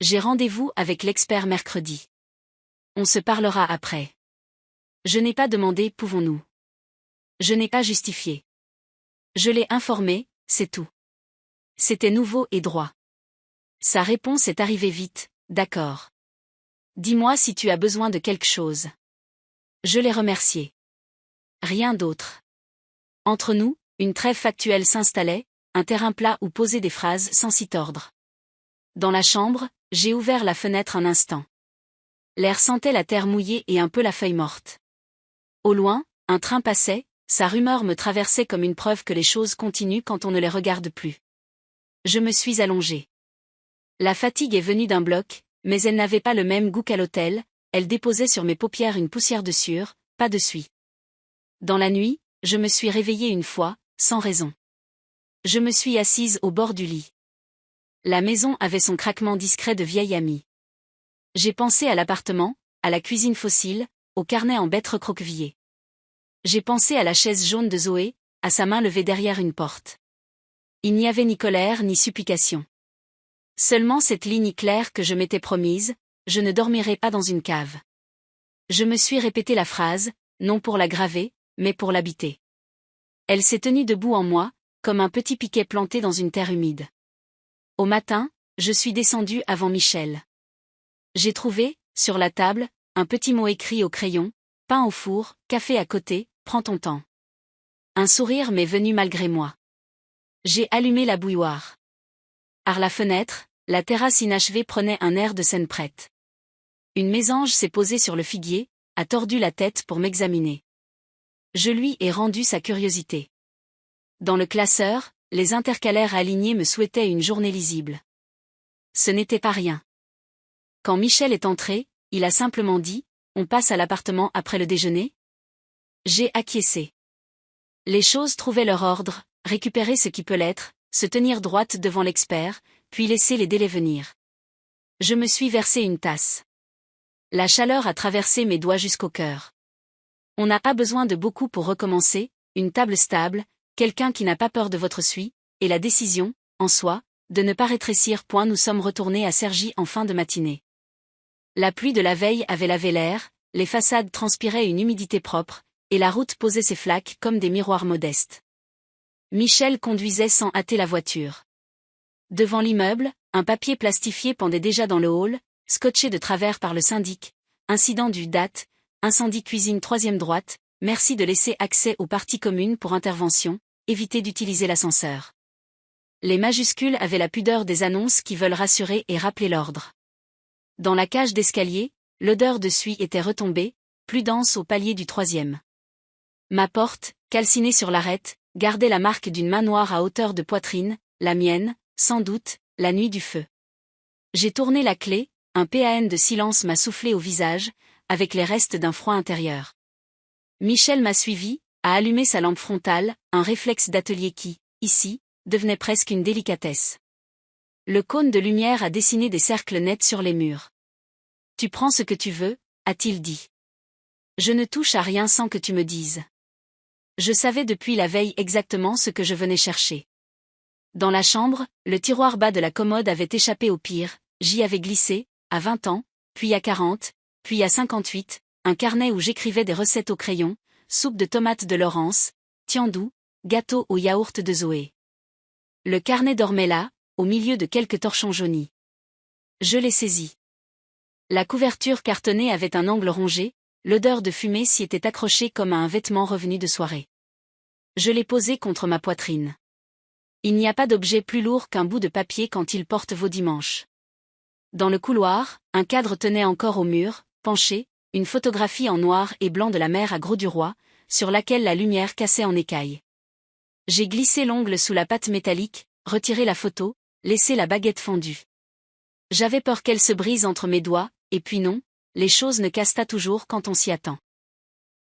J'ai rendez-vous avec l'expert mercredi. On se parlera après. Je n'ai pas demandé pouvons-nous. Je n'ai pas justifié. Je l'ai informé, c'est tout. C'était nouveau et droit. Sa réponse est arrivée vite, d'accord. Dis-moi si tu as besoin de quelque chose. Je l'ai remercié. Rien d'autre. Entre nous, une trêve factuelle s'installait, un terrain plat où poser des phrases sans s'y tordre. Dans la chambre, j'ai ouvert la fenêtre un instant. L'air sentait la terre mouillée et un peu la feuille morte. Au loin, un train passait, sa rumeur me traversait comme une preuve que les choses continuent quand on ne les regarde plus. Je me suis allongée. La fatigue est venue d'un bloc, mais elle n'avait pas le même goût qu'à l'hôtel, elle déposait sur mes paupières une poussière de sueur, pas de suie. Dans la nuit, je me suis réveillée une fois, sans raison. Je me suis assise au bord du lit. La maison avait son craquement discret de vieille amie. J'ai pensé à l'appartement, à la cuisine fossile, au carnet en bête recroquevillé. J'ai pensé à la chaise jaune de Zoé, à sa main levée derrière une porte. Il n'y avait ni colère ni supplication. Seulement cette ligne claire que je m'étais promise, je ne dormirai pas dans une cave. Je me suis répété la phrase, non pour la graver, mais pour l'habiter. Elle s'est tenue debout en moi, comme un petit piquet planté dans une terre humide. Au matin, je suis descendue avant Michel. J'ai trouvé, sur la table, un petit mot écrit au crayon, pain au four, café à côté, prends ton temps. Un sourire m'est venu malgré moi. J'ai allumé la bouilloire. À la fenêtre, la terrasse inachevée prenait un air de scène prête. Une mésange s'est posée sur le figuier, a tordu la tête pour m'examiner. Je lui ai rendu sa curiosité. Dans le classeur, les intercalaires alignés me souhaitaient une journée lisible. Ce n'était pas rien. Quand Michel est entré, il a simplement dit, on passe à l'appartement après le déjeuner ? J'ai acquiescé. Les choses trouvaient leur ordre, récupérer ce qui peut l'être, se tenir droite devant l'expert, puis laisser les délais venir. Je me suis versé une tasse. La chaleur a traversé mes doigts jusqu'au cœur. On n'a pas besoin de beaucoup pour recommencer, une table stable, quelqu'un qui n'a pas peur de votre suie, et la décision, en soi, de ne pas rétrécir. Nous sommes retournés à Cergy en fin de matinée. La pluie de la veille avait lavé l'air, les façades transpiraient une humidité propre, et la route posait ses flaques comme des miroirs modestes. Michel conduisait sans hâter la voiture. Devant l'immeuble, un papier plastifié pendait déjà dans le hall, scotché de travers par le syndic. Incident du date, incendie cuisine 3e droite, merci de laisser accès aux parties communes pour intervention, évitez d'utiliser l'ascenseur. Les majuscules avaient la pudeur des annonces qui veulent rassurer et rappeler l'ordre. Dans la cage d'escalier, l'odeur de suie était retombée, plus dense au palier du 3e. Ma porte, calcinée sur l'arête, gardait la marque d'une main noire à hauteur de poitrine, la mienne, sans doute, la nuit du feu. J'ai tourné la clé, un PAN de silence m'a soufflé au visage, avec les restes d'un froid intérieur. Michel m'a suivi, a allumé sa lampe frontale, un réflexe d'atelier qui, ici, devenait presque une délicatesse. Le cône de lumière a dessiné des cercles nets sur les murs. Tu prends ce que tu veux, a-t-il dit. Je ne touche à rien sans que tu me dises. Je savais depuis la veille exactement ce que je venais chercher. Dans la chambre, le tiroir bas de la commode avait échappé au pire, j'y avais glissé, à 20 ans, puis à 40, puis à 58, un carnet où j'écrivais des recettes au crayon, soupe de tomates de Laurence, tiandou, gâteau au yaourt de Zoé. Le carnet dormait là, au milieu de quelques torchons jaunis. Je l'ai saisi. La couverture cartonnée avait un angle rongé, l'odeur de fumée s'y était accrochée comme à un vêtement revenu de soirée. Je l'ai posé contre ma poitrine. Il n'y a pas d'objet plus lourd qu'un bout de papier quand il porte vos dimanches. Dans le couloir, un cadre tenait encore au mur, penché, une photographie en noir et blanc de la mer à Grau-du-Roi, sur laquelle la lumière cassait en écailles. J'ai glissé l'ongle sous la pâte métallique, retiré la photo, laissé la baguette fendue. J'avais peur qu'elle se brise entre mes doigts, et puis non, les choses ne cassent pas toujours quand on s'y attend.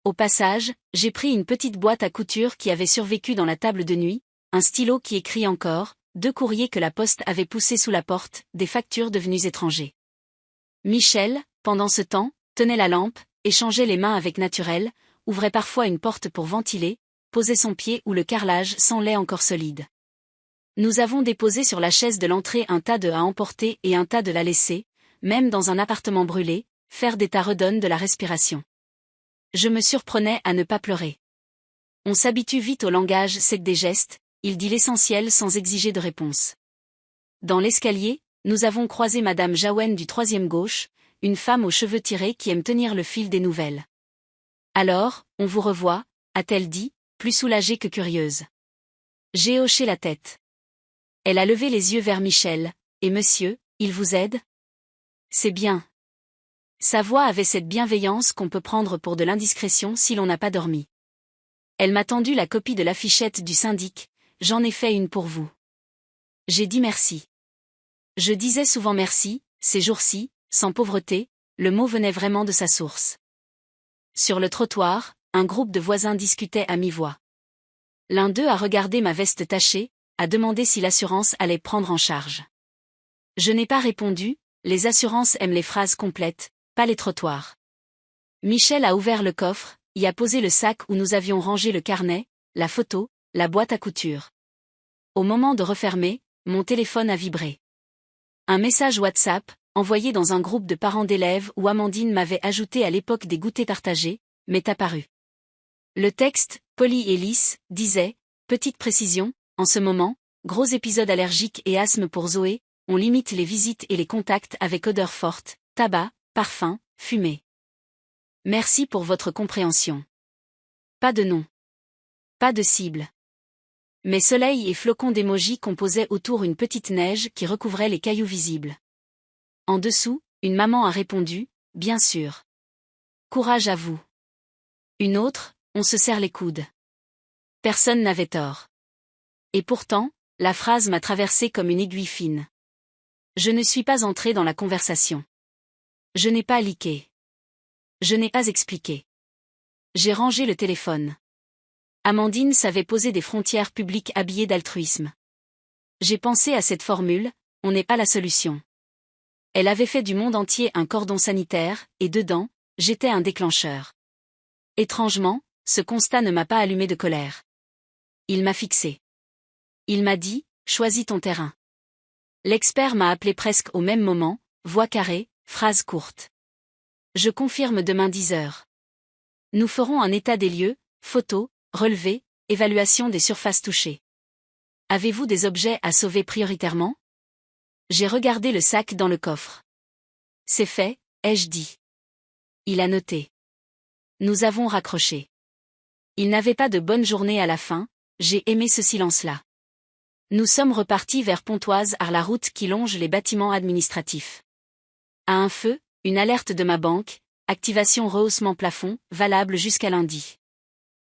Au passage, j'ai pris une petite boîte à couture qui avait survécu dans la table de nuit, un stylo qui écrit encore, 2 courriers que la poste avait poussés sous la porte, des factures devenues étrangers. Michel, pendant ce temps, tenait la lampe, échangeait les mains avec naturel, ouvrait parfois une porte pour ventiler, posait son pied où le carrelage semblait encore solide. Nous avons déposé sur la chaise de l'entrée un tas de à emporter et un tas de la laisser, même dans un appartement brûlé, faire des tas redonne de la respiration. Je me surprenais à ne pas pleurer. On s'habitue vite au langage sec des gestes, il dit l'essentiel sans exiger de réponse. Dans l'escalier, nous avons croisé Madame Jaouen du 3e gauche, une femme aux cheveux tirés qui aime tenir le fil des nouvelles. « Alors, on vous revoit » a-t-elle dit, plus soulagée que curieuse. J'ai hoché la tête. Elle a levé les yeux vers Michel. « Et monsieur, il vous aide ?»« C'est bien. » Sa voix avait cette bienveillance qu'on peut prendre pour de l'indiscrétion si l'on n'a pas dormi. Elle m'a tendu la copie de l'affichette du syndic. « J'en ai fait une pour vous. » J'ai dit merci. Je disais souvent merci, ces jours-ci, sans pauvreté, le mot venait vraiment de sa source. Sur le trottoir, un groupe de voisins discutait à mi-voix. L'un d'eux a regardé ma veste tachée, a demandé si l'assurance allait prendre en charge. Je n'ai pas répondu, les assurances aiment les phrases complètes, pas les trottoirs. Michel a ouvert le coffre, y a posé le sac où nous avions rangé le carnet, la photo, la boîte à couture. Au moment de refermer, mon téléphone a vibré. Un message WhatsApp, envoyé dans un groupe de parents d'élèves où Amandine m'avait ajouté à l'époque des goûters partagés, m'est apparu. Le texte, poli et lisse, disait « Petite précision, en ce moment, gros épisode allergique et asthme pour Zoé, on limite les visites et les contacts avec odeur forte, tabac, parfum, fumée. Merci pour votre compréhension. » Pas de nom. Pas de cible. Mais soleil et flocons d'émojis composaient autour une petite neige qui recouvrait les cailloux visibles. En dessous, une maman a répondu « Bien sûr. Courage à vous. » Une autre, on se serre les coudes. Personne n'avait tort. Et pourtant, la phrase m'a traversée comme une aiguille fine. Je ne suis pas entrée dans la conversation. Je n'ai pas liké. Je n'ai pas expliqué. J'ai rangé le téléphone. Amandine savait poser des frontières publiques habillées d'altruisme. J'ai pensé à cette formule, on n'est pas la solution. Elle avait fait du monde entier un cordon sanitaire, et dedans, j'étais un déclencheur. Étrangement, ce constat ne m'a pas allumé de colère. Il m'a fixé. Il m'a dit, choisis ton terrain. L'expert m'a appelé presque au même moment, voix carrée, phrase courte. Je confirme demain 10h. Nous ferons un état des lieux, photos, relevés, évaluation des surfaces touchées. Avez-vous des objets à sauver prioritairement ? J'ai regardé le sac dans le coffre. C'est fait, ai-je dit. Il a noté. Nous avons raccroché. Il n'avait pas de bonne journée à la fin, j'ai aimé ce silence-là. Nous sommes repartis vers Pontoise à la route qui longe les bâtiments administratifs. À un feu, une alerte de ma banque, activation rehaussement plafond, valable jusqu'à lundi.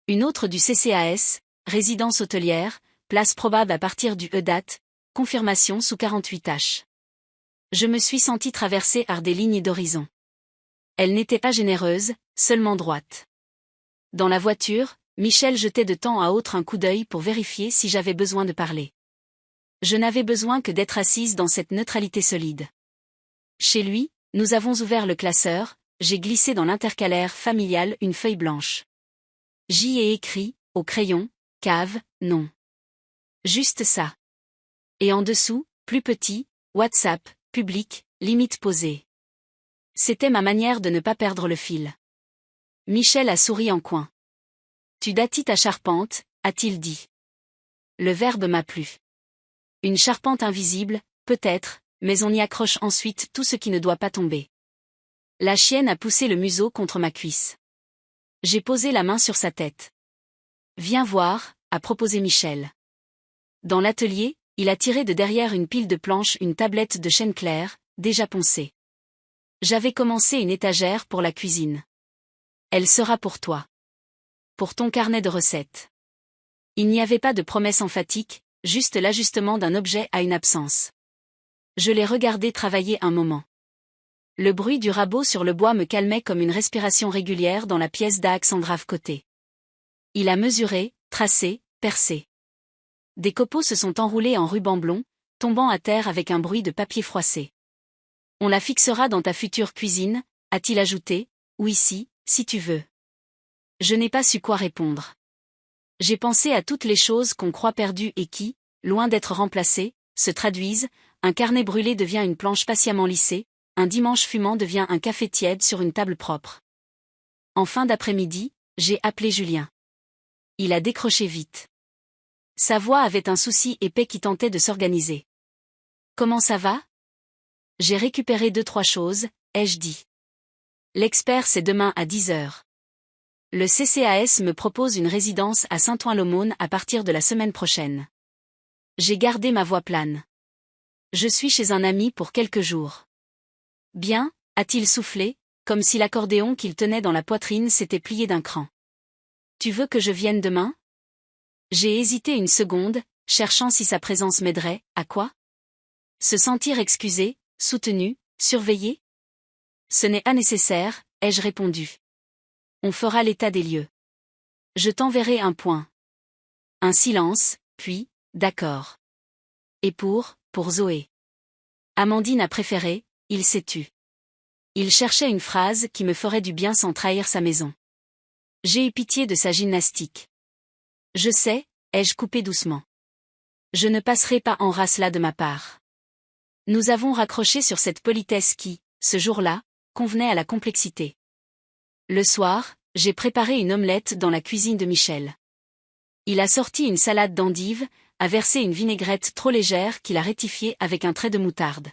Une autre du CCAS, résidence hôtelière, place probable à partir du date, confirmation sous 48H. Je me suis senti traversée par des lignes d'horizon. Elles n'étaient pas généreuses, seulement droites. Dans la voiture, Michel jetait de temps à autre un coup d'œil pour vérifier si j'avais besoin de parler. Je n'avais besoin que d'être assise dans cette neutralité solide. Chez lui, nous avons ouvert le classeur, j'ai glissé dans l'intercalaire familial une feuille blanche. J'y ai écrit au crayon, cave, non. Juste ça. Et en dessous, plus petit, WhatsApp, public, limite posée. C'était ma manière de ne pas perdre le fil. Michel a souri en coin. Tu bâtis ta charpente, a-t-il dit. Le verbe m'a plu. Une charpente invisible, peut-être, mais on y accroche ensuite tout ce qui ne doit pas tomber. La chienne a poussé le museau contre ma cuisse. J'ai posé la main sur sa tête. Viens voir, a proposé Michel. Dans l'atelier, il a tiré de derrière une pile de planches une tablette de chêne clair, déjà poncée. J'avais commencé une étagère pour la cuisine. Elle sera pour toi. Pour ton carnet de recettes. Il n'y avait pas de promesse emphatique, juste l'ajustement d'un objet à une absence. Je l'ai regardé travailler un moment. Le bruit du rabot sur le bois me calmait comme une respiration régulière dans la pièce d'Alexandra côté. Il a mesuré, tracé, percé. Des copeaux se sont enroulés en ruban blond, tombant à terre avec un bruit de papier froissé. On la fixera dans ta future cuisine, a-t-il ajouté, ou ici, si tu veux. Je n'ai pas su quoi répondre. J'ai pensé à toutes les choses qu'on croit perdues et qui, loin d'être remplacées, se traduisent, un carnet brûlé devient une planche patiemment lissée, un dimanche fumant devient un café tiède sur une table propre. En fin d'après-midi, j'ai appelé Julien. Il a décroché vite. Sa voix avait un souci épais qui tentait de s'organiser. Comment ça va? J'ai récupéré 2-3 choses, ai-je dit. L'expert c'est demain à 10h. Le CCAS me propose une résidence à Saint-Ouen-l'Aumône à partir de la semaine prochaine. J'ai gardé ma voix plane. Je suis chez un ami pour quelques jours. Bien, a-t-il soufflé, comme si l'accordéon qu'il tenait dans la poitrine s'était plié d'un cran. Tu veux que je vienne demain? J'ai hésité une seconde, cherchant si sa présence m'aiderait, à quoi? Se sentir excusé, soutenu, surveillé? Ce n'est pas nécessaire, ai-je répondu. On fera l'état des lieux. Je t'enverrai un point. Un silence, puis, d'accord. Et pour Zoé. Amandine a préféré, il s'est tu. Il cherchait une phrase qui me ferait du bien sans trahir sa maison. J'ai eu pitié de sa gymnastique. Je sais, ai-je coupé doucement. Je ne passerai pas en race là de ma part. Nous avons raccroché sur cette politesse qui, ce jour-là, convenait à la complexité. Le soir, j'ai préparé une omelette dans la cuisine de Michel. Il a sorti une salade d'endives, a versé une vinaigrette trop légère qu'il a rectifiée avec un trait de moutarde.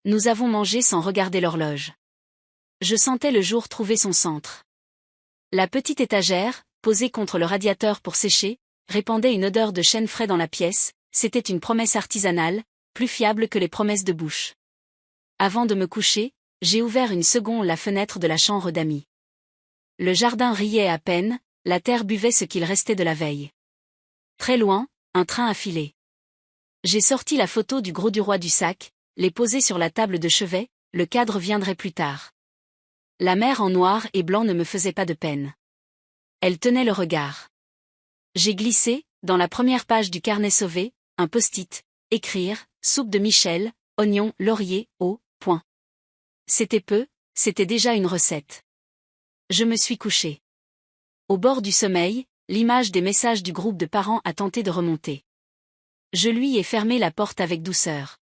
Nous avons mangé sans regarder l'horloge. Je sentais le jour trouver son centre. La petite étagère, posée contre le radiateur pour sécher, répandait une odeur de chêne frais dans la pièce, c'était une promesse artisanale, plus fiable que les promesses de bouche. Avant de me coucher, j'ai ouvert une seconde la fenêtre de la chambre d'amis. Le jardin riait à peine, la terre buvait ce qu'il restait de la veille. Très loin, un train a filé. J'ai sorti la photo du gros du roi du sac, l'ai posée sur la table de chevet, le cadre viendrait plus tard. La mer en noir et blanc ne me faisait pas de peine. Elle tenait le regard. J'ai glissé, dans la première page du carnet sauvé, un post-it, écrire, soupe de Michel, oignon, laurier, eau, point. C'était peu, c'était déjà une recette. Je me suis couché. Au bord du sommeil, l'image des messages du groupe de parents a tenté de remonter. Je lui ai fermé la porte avec douceur.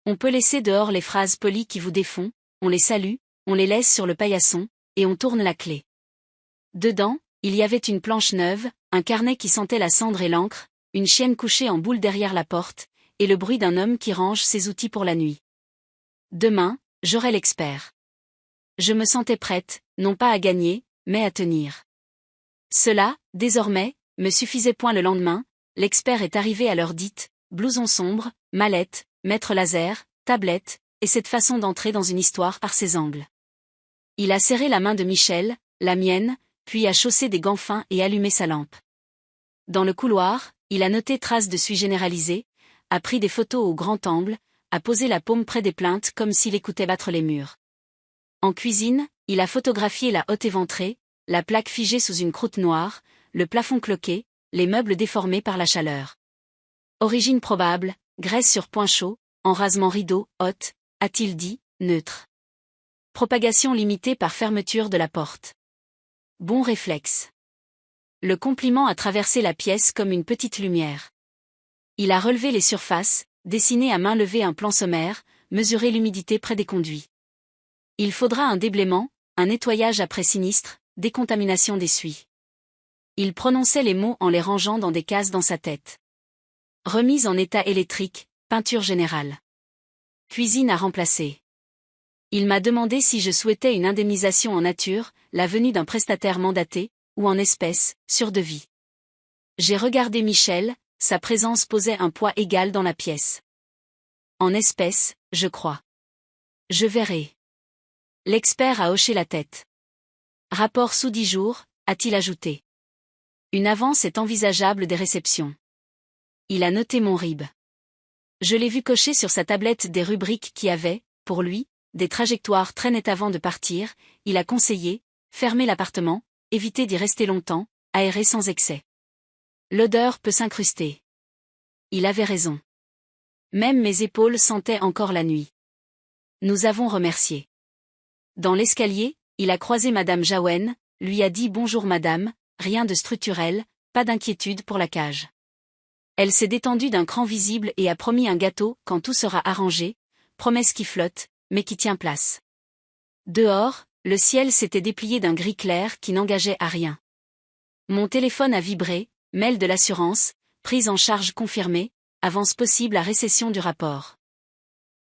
On peut laisser dehors les phrases polies qui vous défont, on les salue, on les laisse sur le paillasson, et on tourne la clé. Dedans, il y avait une planche neuve, un carnet qui sentait la cendre et l'encre, une chienne couchée en boule derrière la porte, et le bruit d'un homme qui range ses outils pour la nuit. Demain, j'aurai l'expert. Je me sentais prête, non pas à gagner, mais à tenir. Cela, désormais, me suffisait point le lendemain, l'expert est arrivé à l'heure dite, blouson sombre, mallette, maître laser, tablette, et cette façon d'entrer dans une histoire par ses angles. Il a serré la main de Michel, la mienne, puis a chaussé des gants fins et allumé sa lampe. Dans le couloir, il a noté traces de suie généralisée, a pris des photos au grand angle, a posé la paume près des plaintes comme s'il écoutait battre les murs. En cuisine, il a photographié la hotte éventrée, la plaque figée sous une croûte noire, le plafond cloqué, les meubles déformés par la chaleur. Origine probable, graisse sur point chaud, enrasement rideau, hotte, a-t-il dit, neutre. Propagation limitée par fermeture de la porte. Bon réflexe. Le compliment a traversé la pièce comme une petite lumière. Il a relevé les surfaces, dessiné à main levée un plan sommaire, mesuré l'humidité près des conduits. Il faudra un déblaiement, un nettoyage après sinistre, décontamination d'essuie. Il prononçait les mots en les rangeant dans des cases dans sa tête. Remise en état électrique, peinture générale. Cuisine à remplacer. Il m'a demandé si je souhaitais une indemnisation en nature, la venue d'un prestataire mandaté, ou en espèces, sur devis. J'ai regardé Michel, sa présence posait un poids égal dans la pièce. En espèces, je crois. Je verrai. L'expert a hoché la tête. Rapport sous 10 jours, a-t-il ajouté. Une avance est envisageable des réceptions. Il a noté mon RIB. Je l'ai vu cocher sur sa tablette des rubriques qui avaient, pour lui, des trajectoires très nettes avant de partir. Il a conseillé, fermer l'appartement, éviter d'y rester longtemps, aérer sans excès. L'odeur peut s'incruster. Il avait raison. Même mes épaules sentaient encore la nuit. Nous avons remercié. Dans l'escalier, il a croisé Madame Jaouen, lui a dit bonjour madame, rien de structurel, pas d'inquiétude pour la cage. Elle s'est détendue d'un cran visible et a promis un gâteau quand tout sera arrangé, promesse qui flotte, mais qui tient place. Dehors, le ciel s'était déplié d'un gris clair qui n'engageait à rien. Mon téléphone a vibré, mail de l'assurance, prise en charge confirmée, avance possible à récession du rapport.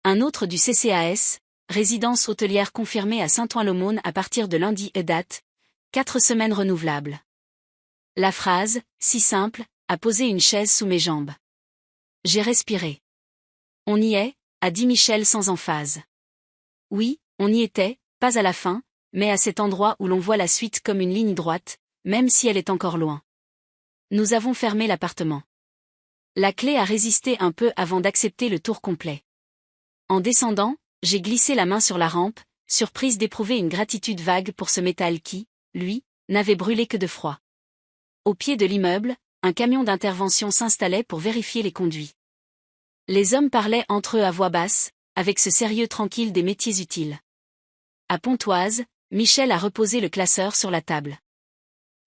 Un autre du CCAS, résidence hôtelière confirmée à Saint-Ouen-l'Aumône à partir de lundi et date, 4 semaines renouvelables. La phrase, si simple, a posé une chaise sous mes jambes. J'ai respiré. On y est, a dit Michel sans emphase. Oui, on y était, pas à la fin, mais à cet endroit où l'on voit la suite comme une ligne droite, même si elle est encore loin. Nous avons fermé l'appartement. La clé a résisté un peu avant d'accepter le tour complet. En descendant, j'ai glissé la main sur la rampe, surprise d'éprouver une gratitude vague pour ce métal qui, lui, n'avait brûlé que de froid. Au pied de l'immeuble, un camion d'intervention s'installait pour vérifier les conduits. Les hommes parlaient entre eux à voix basse, avec ce sérieux tranquille des métiers utiles. À Pontoise, Michel a reposé le classeur sur la table.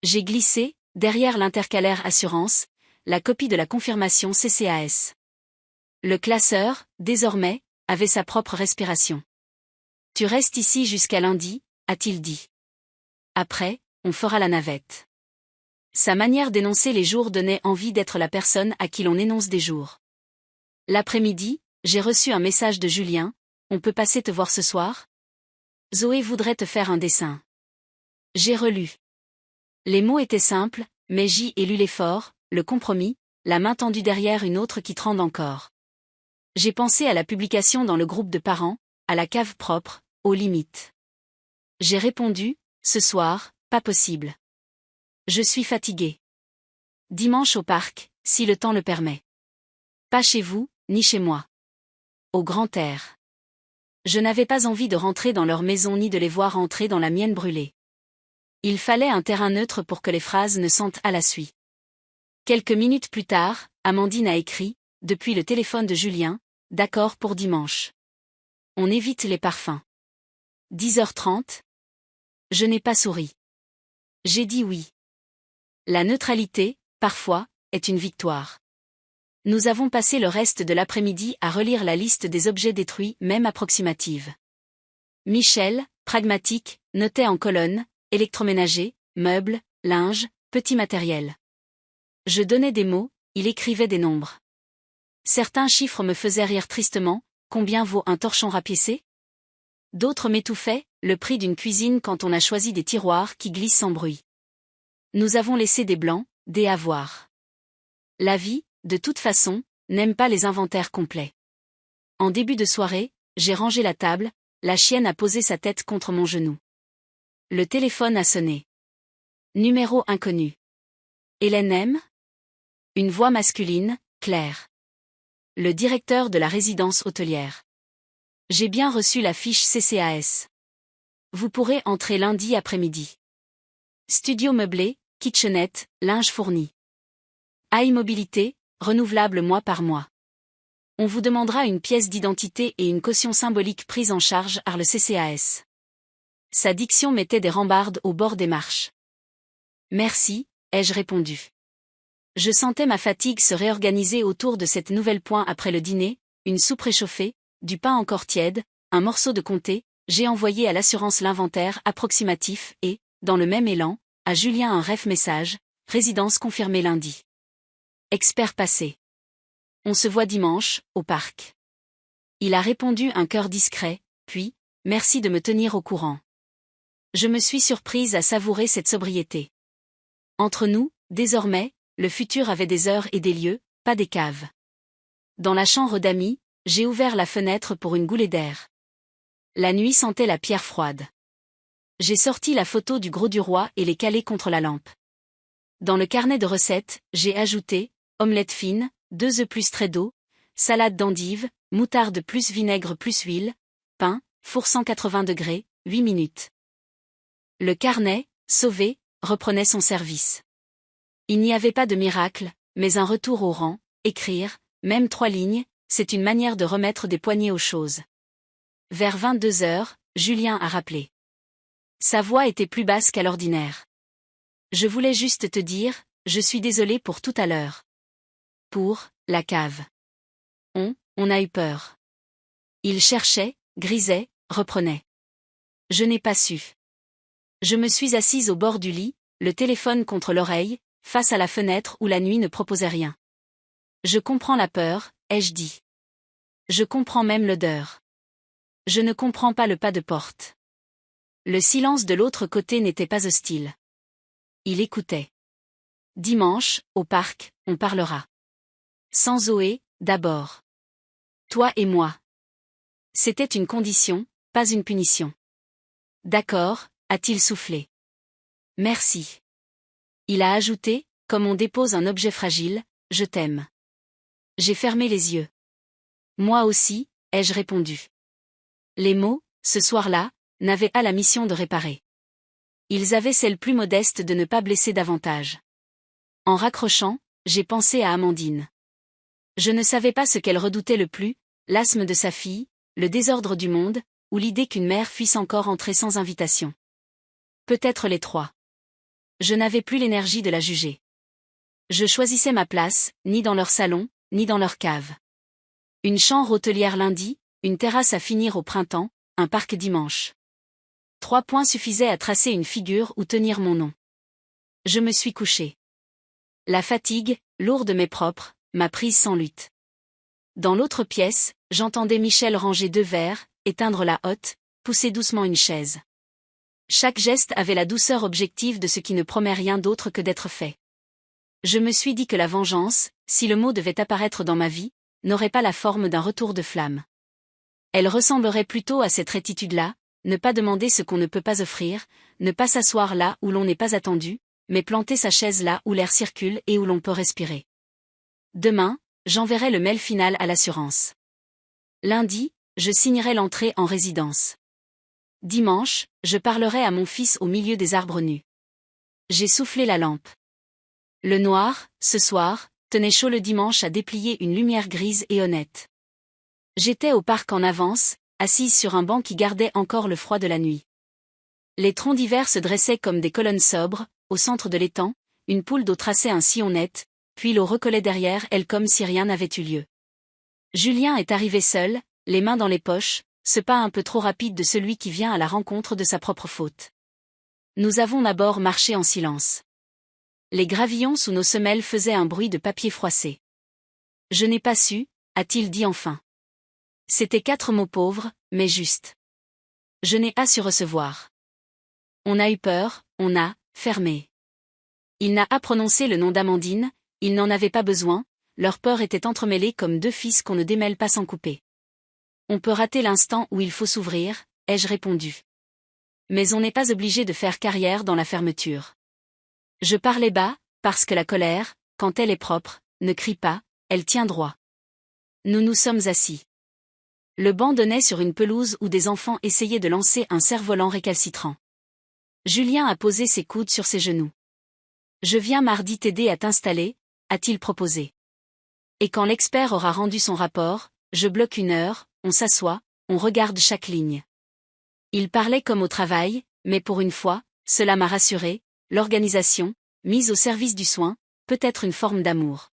J'ai glissé, derrière l'intercalaire assurance, la copie de la confirmation CCAS. Le classeur, désormais, avait sa propre respiration. Tu restes ici jusqu'à lundi, a-t-il dit. Après, on fera la navette. Sa manière d'énoncer les jours donnait envie d'être la personne à qui l'on énonce des jours. L'après-midi, j'ai reçu un message de Julien, on peut passer te voir ce soir? Zoé voudrait te faire un dessin. J'ai relu. Les mots étaient simples, mais j'y ai lu l'effort, le compromis, la main tendue derrière une autre qui tremble encore. J'ai pensé à la publication dans le groupe de parents, à la cave propre, aux limites. J'ai répondu, ce soir, pas possible. Je suis fatigué. Dimanche au parc, si le temps le permet. Pas chez vous, ni chez moi. Au grand air. Je n'avais pas envie de rentrer dans leur maison ni de les voir entrer dans la mienne brûlée. Il fallait un terrain neutre pour que les phrases ne sentent à la suie. Quelques minutes plus tard, Amandine a écrit, depuis le téléphone de Julien, d'accord pour dimanche. On évite les parfums. 10h30. Je n'ai pas souri. J'ai dit oui. La neutralité, parfois, est une victoire. Nous avons passé le reste de l'après-midi à relire la liste des objets détruits, même approximative. Michel, pragmatique, notait en colonne, électroménager, meubles, linge, petit matériel. Je donnais des mots, il écrivait des nombres. Certains chiffres me faisaient rire tristement, combien vaut un torchon rapiécé? D'autres m'étouffaient, le prix d'une cuisine quand on a choisi des tiroirs qui glissent sans bruit. Nous avons laissé des blancs, des avoirs. La vie, de toute façon, n'aime pas les inventaires complets. En début de soirée, j'ai rangé la table, la chienne a posé sa tête contre mon genou. Le téléphone a sonné. Numéro inconnu. Hélène M. Une voix masculine, claire. Le directeur de la résidence hôtelière. J'ai bien reçu la fiche CCAS. Vous pourrez entrer lundi après-midi. Studio meublé, kitchenette, linge fourni. Mobilité, renouvelable mois par mois. On vous demandera une pièce d'identité et une caution symbolique prise en charge par le CCAS. Sa diction mettait des rambardes au bord des marches. Merci, ai-je répondu. Je sentais ma fatigue se réorganiser autour de cette nouvelle point après le dîner, une soupe réchauffée, du pain encore tiède, un morceau de comté, j'ai envoyé à l'assurance l'inventaire approximatif et, dans le même élan, à Julien un ref message, résidence confirmée lundi. Expert passé. On se voit dimanche, au parc. Il a répondu un cœur discret, puis, merci de me tenir au courant. Je me suis surprise à savourer cette sobriété. Entre nous, désormais, le futur avait des heures et des lieux, pas des caves. Dans la chambre d'amis, j'ai ouvert la fenêtre pour une goulée d'air. La nuit sentait la pierre froide. J'ai sorti la photo du gros du roi et l'ai calée contre la lampe. Dans le carnet de recettes, j'ai ajouté, omelette fine, 2 œufs plus trait d'eau, salade d'endives, moutarde plus vinaigre plus huile, pain, four 180 degrés, 8 minutes. Le carnet, sauvé, reprenait son service. Il n'y avait pas de miracle, mais un retour au rang, écrire, même 3 lignes, c'est une manière de remettre des poignées aux choses. Vers 22 heures, Julien a rappelé. Sa voix était plus basse qu'à l'ordinaire. Je voulais juste te dire, je suis désolé pour tout à l'heure. Pour, la cave. On a eu peur. Il cherchait, grisait, reprenait. Je n'ai pas su. Je me suis assise au bord du lit, le téléphone contre l'oreille, face à la fenêtre où la nuit ne proposait rien. Je comprends la peur, ai-je dit. Je comprends même l'odeur. Je ne comprends pas le pas de porte. Le silence de l'autre côté n'était pas hostile. Il écoutait. Dimanche, au parc, on parlera. Sans Zoé, d'abord. Toi et moi. C'était une condition, pas une punition. D'accord, a-t-il soufflé. Merci. Il a ajouté, comme on dépose un objet fragile, je t'aime. J'ai fermé les yeux. Moi aussi, ai-je répondu. Les mots, ce soir-là, n'avaient pas la mission de réparer. Ils avaient celle plus modeste de ne pas blesser davantage. En raccrochant, j'ai pensé à Amandine. Je ne savais pas ce qu'elle redoutait le plus, l'asthme de sa fille, le désordre du monde, ou l'idée qu'une mère puisse encore entrer sans invitation. Peut-être les trois. Je n'avais plus l'énergie de la juger. Je choisissais ma place, ni dans leur salon, ni dans leur cave. Une chambre hôtelière lundi, une terrasse à finir au printemps, un parc dimanche. 3 points suffisaient à tracer une figure ou tenir mon nom. Je me suis couché. La fatigue, lourde mais propre, m'a prise sans lutte. Dans l'autre pièce, j'entendais Michel ranger 2 verres, éteindre la hotte, pousser doucement une chaise. Chaque geste avait la douceur objective de ce qui ne promet rien d'autre que d'être fait. Je me suis dit que la vengeance, si le mot devait apparaître dans ma vie, n'aurait pas la forme d'un retour de flamme. Elle ressemblerait plutôt à cette attitude-là, ne pas demander ce qu'on ne peut pas offrir, ne pas s'asseoir là où l'on n'est pas attendu, mais planter sa chaise là où l'air circule et où l'on peut respirer. Demain, j'enverrai le mail final à l'assurance. Lundi, je signerai l'entrée en résidence. Dimanche, je parlerai à mon fils au milieu des arbres nus. J'ai soufflé la lampe. Le noir, ce soir, tenait chaud le dimanche à déplier une lumière grise et honnête. J'étais au parc en avance, assise sur un banc qui gardait encore le froid de la nuit. Les troncs d'hiver se dressaient comme des colonnes sobres, au centre de l'étang, une poule d'eau traçait un sillon net, puis l'eau recollait derrière elle comme si rien n'avait eu lieu. Julien est arrivé seul, les mains dans les poches, ce pas un peu trop rapide de celui qui vient à la rencontre de sa propre faute. Nous avons d'abord marché en silence. Les gravillons sous nos semelles faisaient un bruit de papier froissé. Je n'ai pas su, a-t-il dit enfin. C'étaient 4 mots pauvres, mais justes. Je n'ai pas su recevoir. On a eu peur, on a fermé. Il n'a pas prononcé le nom d'Amandine, il n'en avait pas besoin, leur peur était entremêlée comme 2 fils qu'on ne démêle pas sans couper. On peut rater l'instant où il faut s'ouvrir, ai-je répondu. Mais on n'est pas obligé de faire carrière dans la fermeture. Je parlais bas, parce que la colère, quand elle est propre, ne crie pas, elle tient droit. Nous nous sommes assis. Le banc donnait sur une pelouse où des enfants essayaient de lancer un cerf-volant récalcitrant. Julien a posé ses coudes sur ses genoux. Je viens mardi t'aider à t'installer, a-t-il proposé. Et quand l'expert aura rendu son rapport, je bloque 1 heure, on s'assoit, on regarde chaque ligne. Il parlait comme au travail, mais pour une fois, cela m'a rassuré, l'organisation, mise au service du soin, peut être une forme d'amour.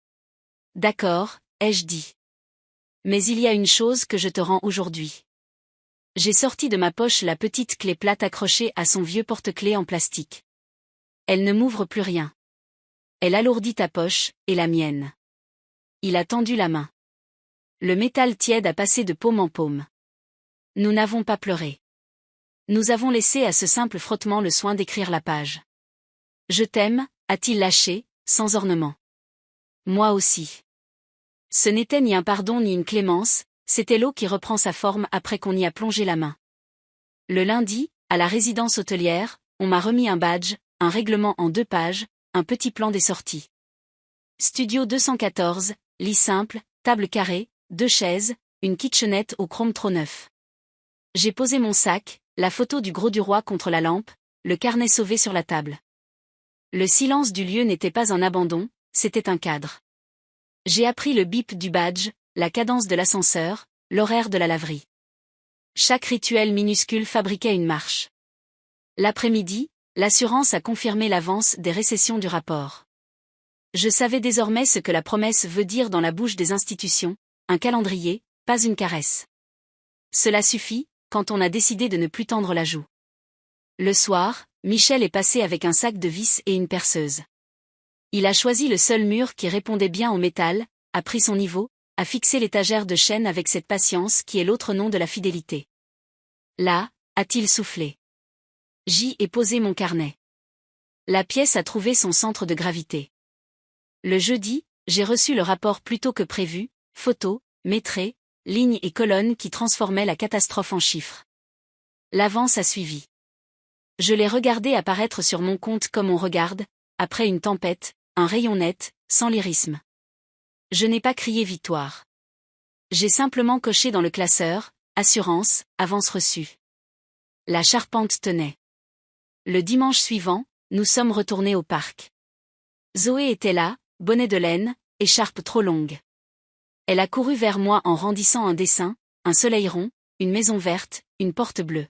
D'accord, ai-je dit. Mais il y a une chose que je te rends aujourd'hui. J'ai sorti de ma poche la petite clé plate accrochée à son vieux porte-clés en plastique. Elle ne m'ouvre plus rien. Elle alourdit ta poche, et la mienne. Il a tendu la main. Le métal tiède a passé de paume en paume. Nous n'avons pas pleuré. Nous avons laissé à ce simple frottement le soin d'écrire la page. Je t'aime, a-t-il lâché, sans ornement. Moi aussi. Ce n'était ni un pardon ni une clémence, c'était l'eau qui reprend sa forme après qu'on y a plongé la main. Le lundi, à la résidence hôtelière, on m'a remis un badge, un règlement en 2 pages, un petit plan des sorties. Studio 214, lit simple, table carrée, 2 chaises, une kitchenette au chrome trop neuf. J'ai posé mon sac, la photo du gros du roi contre la lampe, le carnet sauvé sur la table. Le silence du lieu n'était pas un abandon, c'était un cadre. J'ai appris le bip du badge, la cadence de l'ascenseur, l'horaire de la laverie. Chaque rituel minuscule fabriquait une marche. L'après-midi, l'assurance a confirmé l'avance des récessions du rapport. Je savais désormais ce que la promesse veut dire dans la bouche des institutions, un calendrier, pas une caresse. Cela suffit, quand on a décidé de ne plus tendre la joue. Le soir, Michel est passé avec un sac de vis et une perceuse. Il a choisi le seul mur qui répondait bien au métal, a pris son niveau, a fixé l'étagère de chêne avec cette patience qui est l'autre nom de la fidélité. Là, a-t-il soufflé. J'y ai posé mon carnet. La pièce a trouvé son centre de gravité. Le jeudi, j'ai reçu le rapport plus tôt que prévu, photos, métrés, lignes et colonnes qui transformaient la catastrophe en chiffres. L'avance a suivi. Je l'ai regardé apparaître sur mon compte comme on regarde, après une tempête, un rayon net, sans lyrisme. Je n'ai pas crié victoire. J'ai simplement coché dans le classeur, assurance, avance reçue. La charpente tenait. Le dimanche suivant, nous sommes retournés au parc. Zoé était là, bonnet de laine, écharpe trop longue. Elle a couru vers moi en rendissant un dessin, un soleil rond, une maison verte, une porte bleue.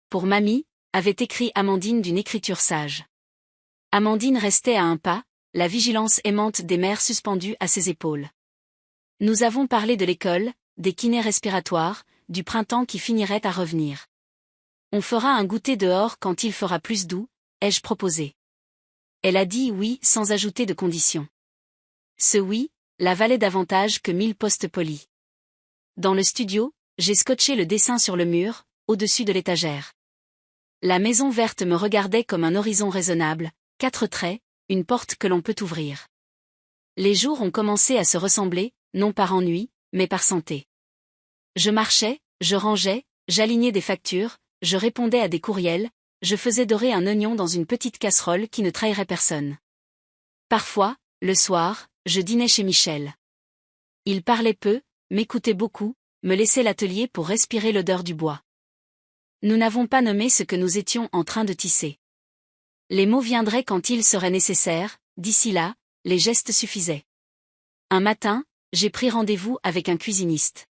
Pour mamie, avait écrit Amandine d'une écriture sage. Amandine restait à un pas, la vigilance aimante des mères suspendue à ses épaules. Nous avons parlé de l'école, des kinés respiratoires, du printemps qui finirait à revenir. On fera un goûter dehors quand il fera plus doux, ai-je proposé. Elle a dit oui sans ajouter de conditions. Ce oui, la valait davantage que 1000 postes polis. Dans le studio, j'ai scotché le dessin sur le mur, au-dessus de l'étagère. La maison verte me regardait comme un horizon raisonnable, 4 traits, une porte que l'on peut ouvrir. Les jours ont commencé à se ressembler, non par ennui, mais par santé. Je marchais, je rangeais, j'alignais des factures, je répondais à des courriels, je faisais dorer un oignon dans une petite casserole qui ne trahirait personne. Parfois, le soir, je dînais chez Michel. Il parlait peu, m'écoutait beaucoup, me laissait l'atelier pour respirer l'odeur du bois. Nous n'avons pas nommé ce que nous étions en train de tisser. Les mots viendraient quand il serait nécessaire, d'ici là, les gestes suffisaient. Un matin, j'ai pris rendez-vous avec un cuisiniste.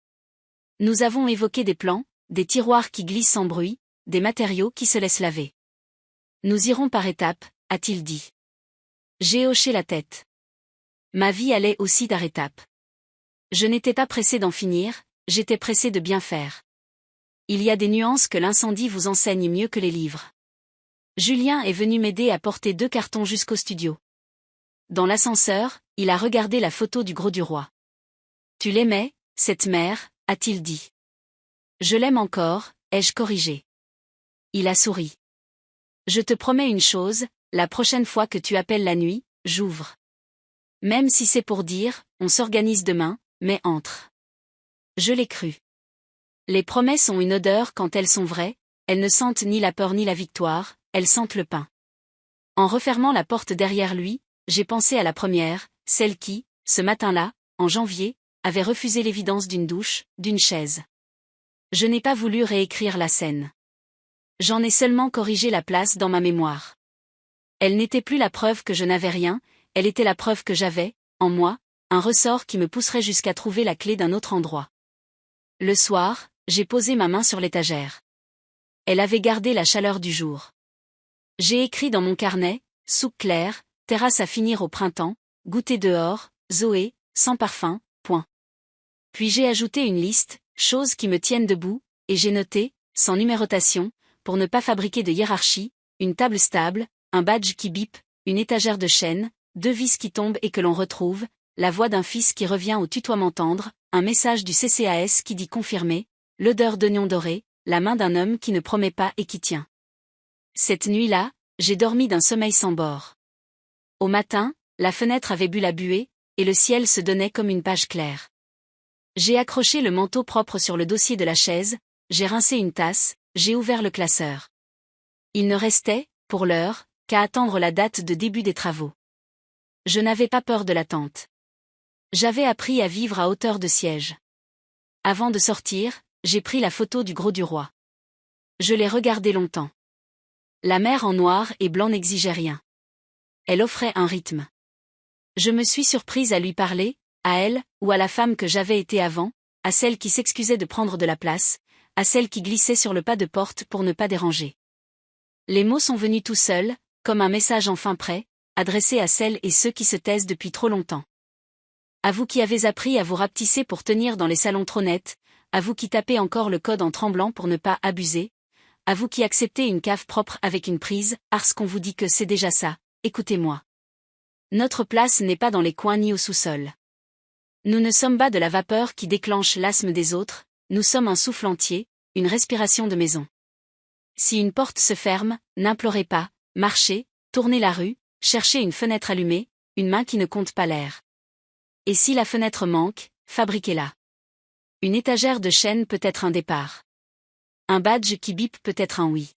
Nous avons évoqué des plans, des tiroirs qui glissent sans bruit, des matériaux qui se laissent laver. Nous irons par étapes, a-t-il dit. J'ai hoché la tête. Ma vie allait aussi par étapes. Je n'étais pas pressé d'en finir, j'étais pressé de bien faire. Il y a des nuances que l'incendie vous enseigne mieux que les livres. Julien est venu m'aider à porter 2 cartons jusqu'au studio. Dans l'ascenseur, il a regardé la photo du gros du roi. Tu l'aimais, cette mère, a-t-il dit. Je l'aime encore, ai-je corrigé. Il a souri. Je te promets une chose, la prochaine fois que tu appelles la nuit, j'ouvre. Même si c'est pour dire, on s'organise demain, mais entre. Je l'ai cru. Les promesses ont une odeur quand elles sont vraies, elles ne sentent ni la peur ni la victoire, elles sentent le pain. En refermant la porte derrière lui, j'ai pensé à la première, celle qui, ce matin-là, en janvier, avait refusé l'évidence d'une douche, d'une chaise. Je n'ai pas voulu réécrire la scène. J'en ai seulement corrigé la place dans ma mémoire. Elle n'était plus la preuve que je n'avais rien, elle était la preuve que j'avais, en moi, un ressort qui me pousserait jusqu'à trouver la clé d'un autre endroit. Le soir, j'ai posé ma main sur l'étagère. Elle avait gardé la chaleur du jour. J'ai écrit dans mon carnet, soupe claire, terrasse à finir au printemps, goûter dehors, Zoé, sans parfum, point. Puis j'ai ajouté une liste, choses qui me tiennent debout, et j'ai noté, sans numérotation, pour ne pas fabriquer de hiérarchie, une table stable, un badge qui bip, une étagère de chêne, 2 vis qui tombent et que l'on retrouve, la voix d'un fils qui revient au tutoiement tendre, un message du CCAS qui dit confirmé, l'odeur d'oignon doré, la main d'un homme qui ne promet pas et qui tient. Cette nuit-là, j'ai dormi d'un sommeil sans bord. Au matin, la fenêtre avait bu la buée, et le ciel se donnait comme une page claire. J'ai accroché le manteau propre sur le dossier de la chaise, j'ai rincé une tasse, j'ai ouvert le classeur. Il ne restait, pour l'heure, qu'à attendre la date de début des travaux. Je n'avais pas peur de l'attente. J'avais appris à vivre à hauteur de siège. Avant de sortir, j'ai pris la photo du Gros du Roi. Je l'ai regardée longtemps. La mer en noir et blanc n'exigeait rien. Elle offrait un rythme. Je me suis surprise à lui parler, à elle, ou à la femme que j'avais été avant, à celle qui s'excusait de prendre de la place, à celle qui glissait sur le pas de porte pour ne pas déranger. Les mots sont venus tout seuls, comme un message enfin prêt, adressé à celles et ceux qui se taisent depuis trop longtemps. À vous qui avez appris à vous rapetisser pour tenir dans les salons trop nets, à vous qui tapez encore le code en tremblant pour ne pas abuser, à vous qui acceptez une cave propre avec une prise, parce qu'on vous dit que c'est déjà ça, écoutez-moi. Notre place n'est pas dans les coins ni au sous-sol. Nous ne sommes pas de la vapeur qui déclenche l'asthme des autres, nous sommes un souffle entier, une respiration de maison. Si une porte se ferme, n'implorez pas, marchez, tournez la rue, cherchez une fenêtre allumée, une main qui ne compte pas l'air. Et si la fenêtre manque, fabriquez-la. Une étagère de chêne peut être un départ. Un badge qui bip peut être un oui.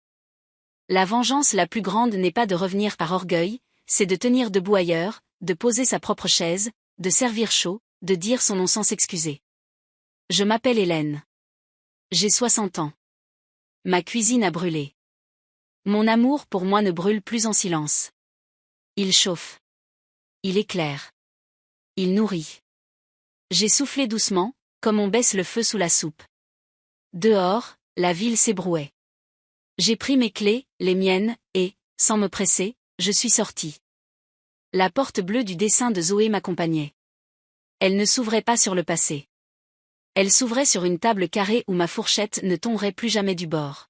La vengeance la plus grande n'est pas de revenir par orgueil, c'est de tenir debout ailleurs, de poser sa propre chaise, de servir chaud, de dire son nom sans s'excuser. Je m'appelle Hélène. J'ai 60 ans. Ma cuisine a brûlé. Mon amour pour moi ne brûle plus en silence. Il chauffe. Il éclaire. Il nourrit. J'ai soufflé doucement, comme on baisse le feu sous la soupe. Dehors, la ville s'ébrouait. J'ai pris mes clés, les miennes, et, sans me presser, je suis sortie. La porte bleue du dessin de Zoé m'accompagnait. Elle ne s'ouvrait pas sur le passé. Elle s'ouvrait sur une table carrée où ma fourchette ne tomberait plus jamais du bord.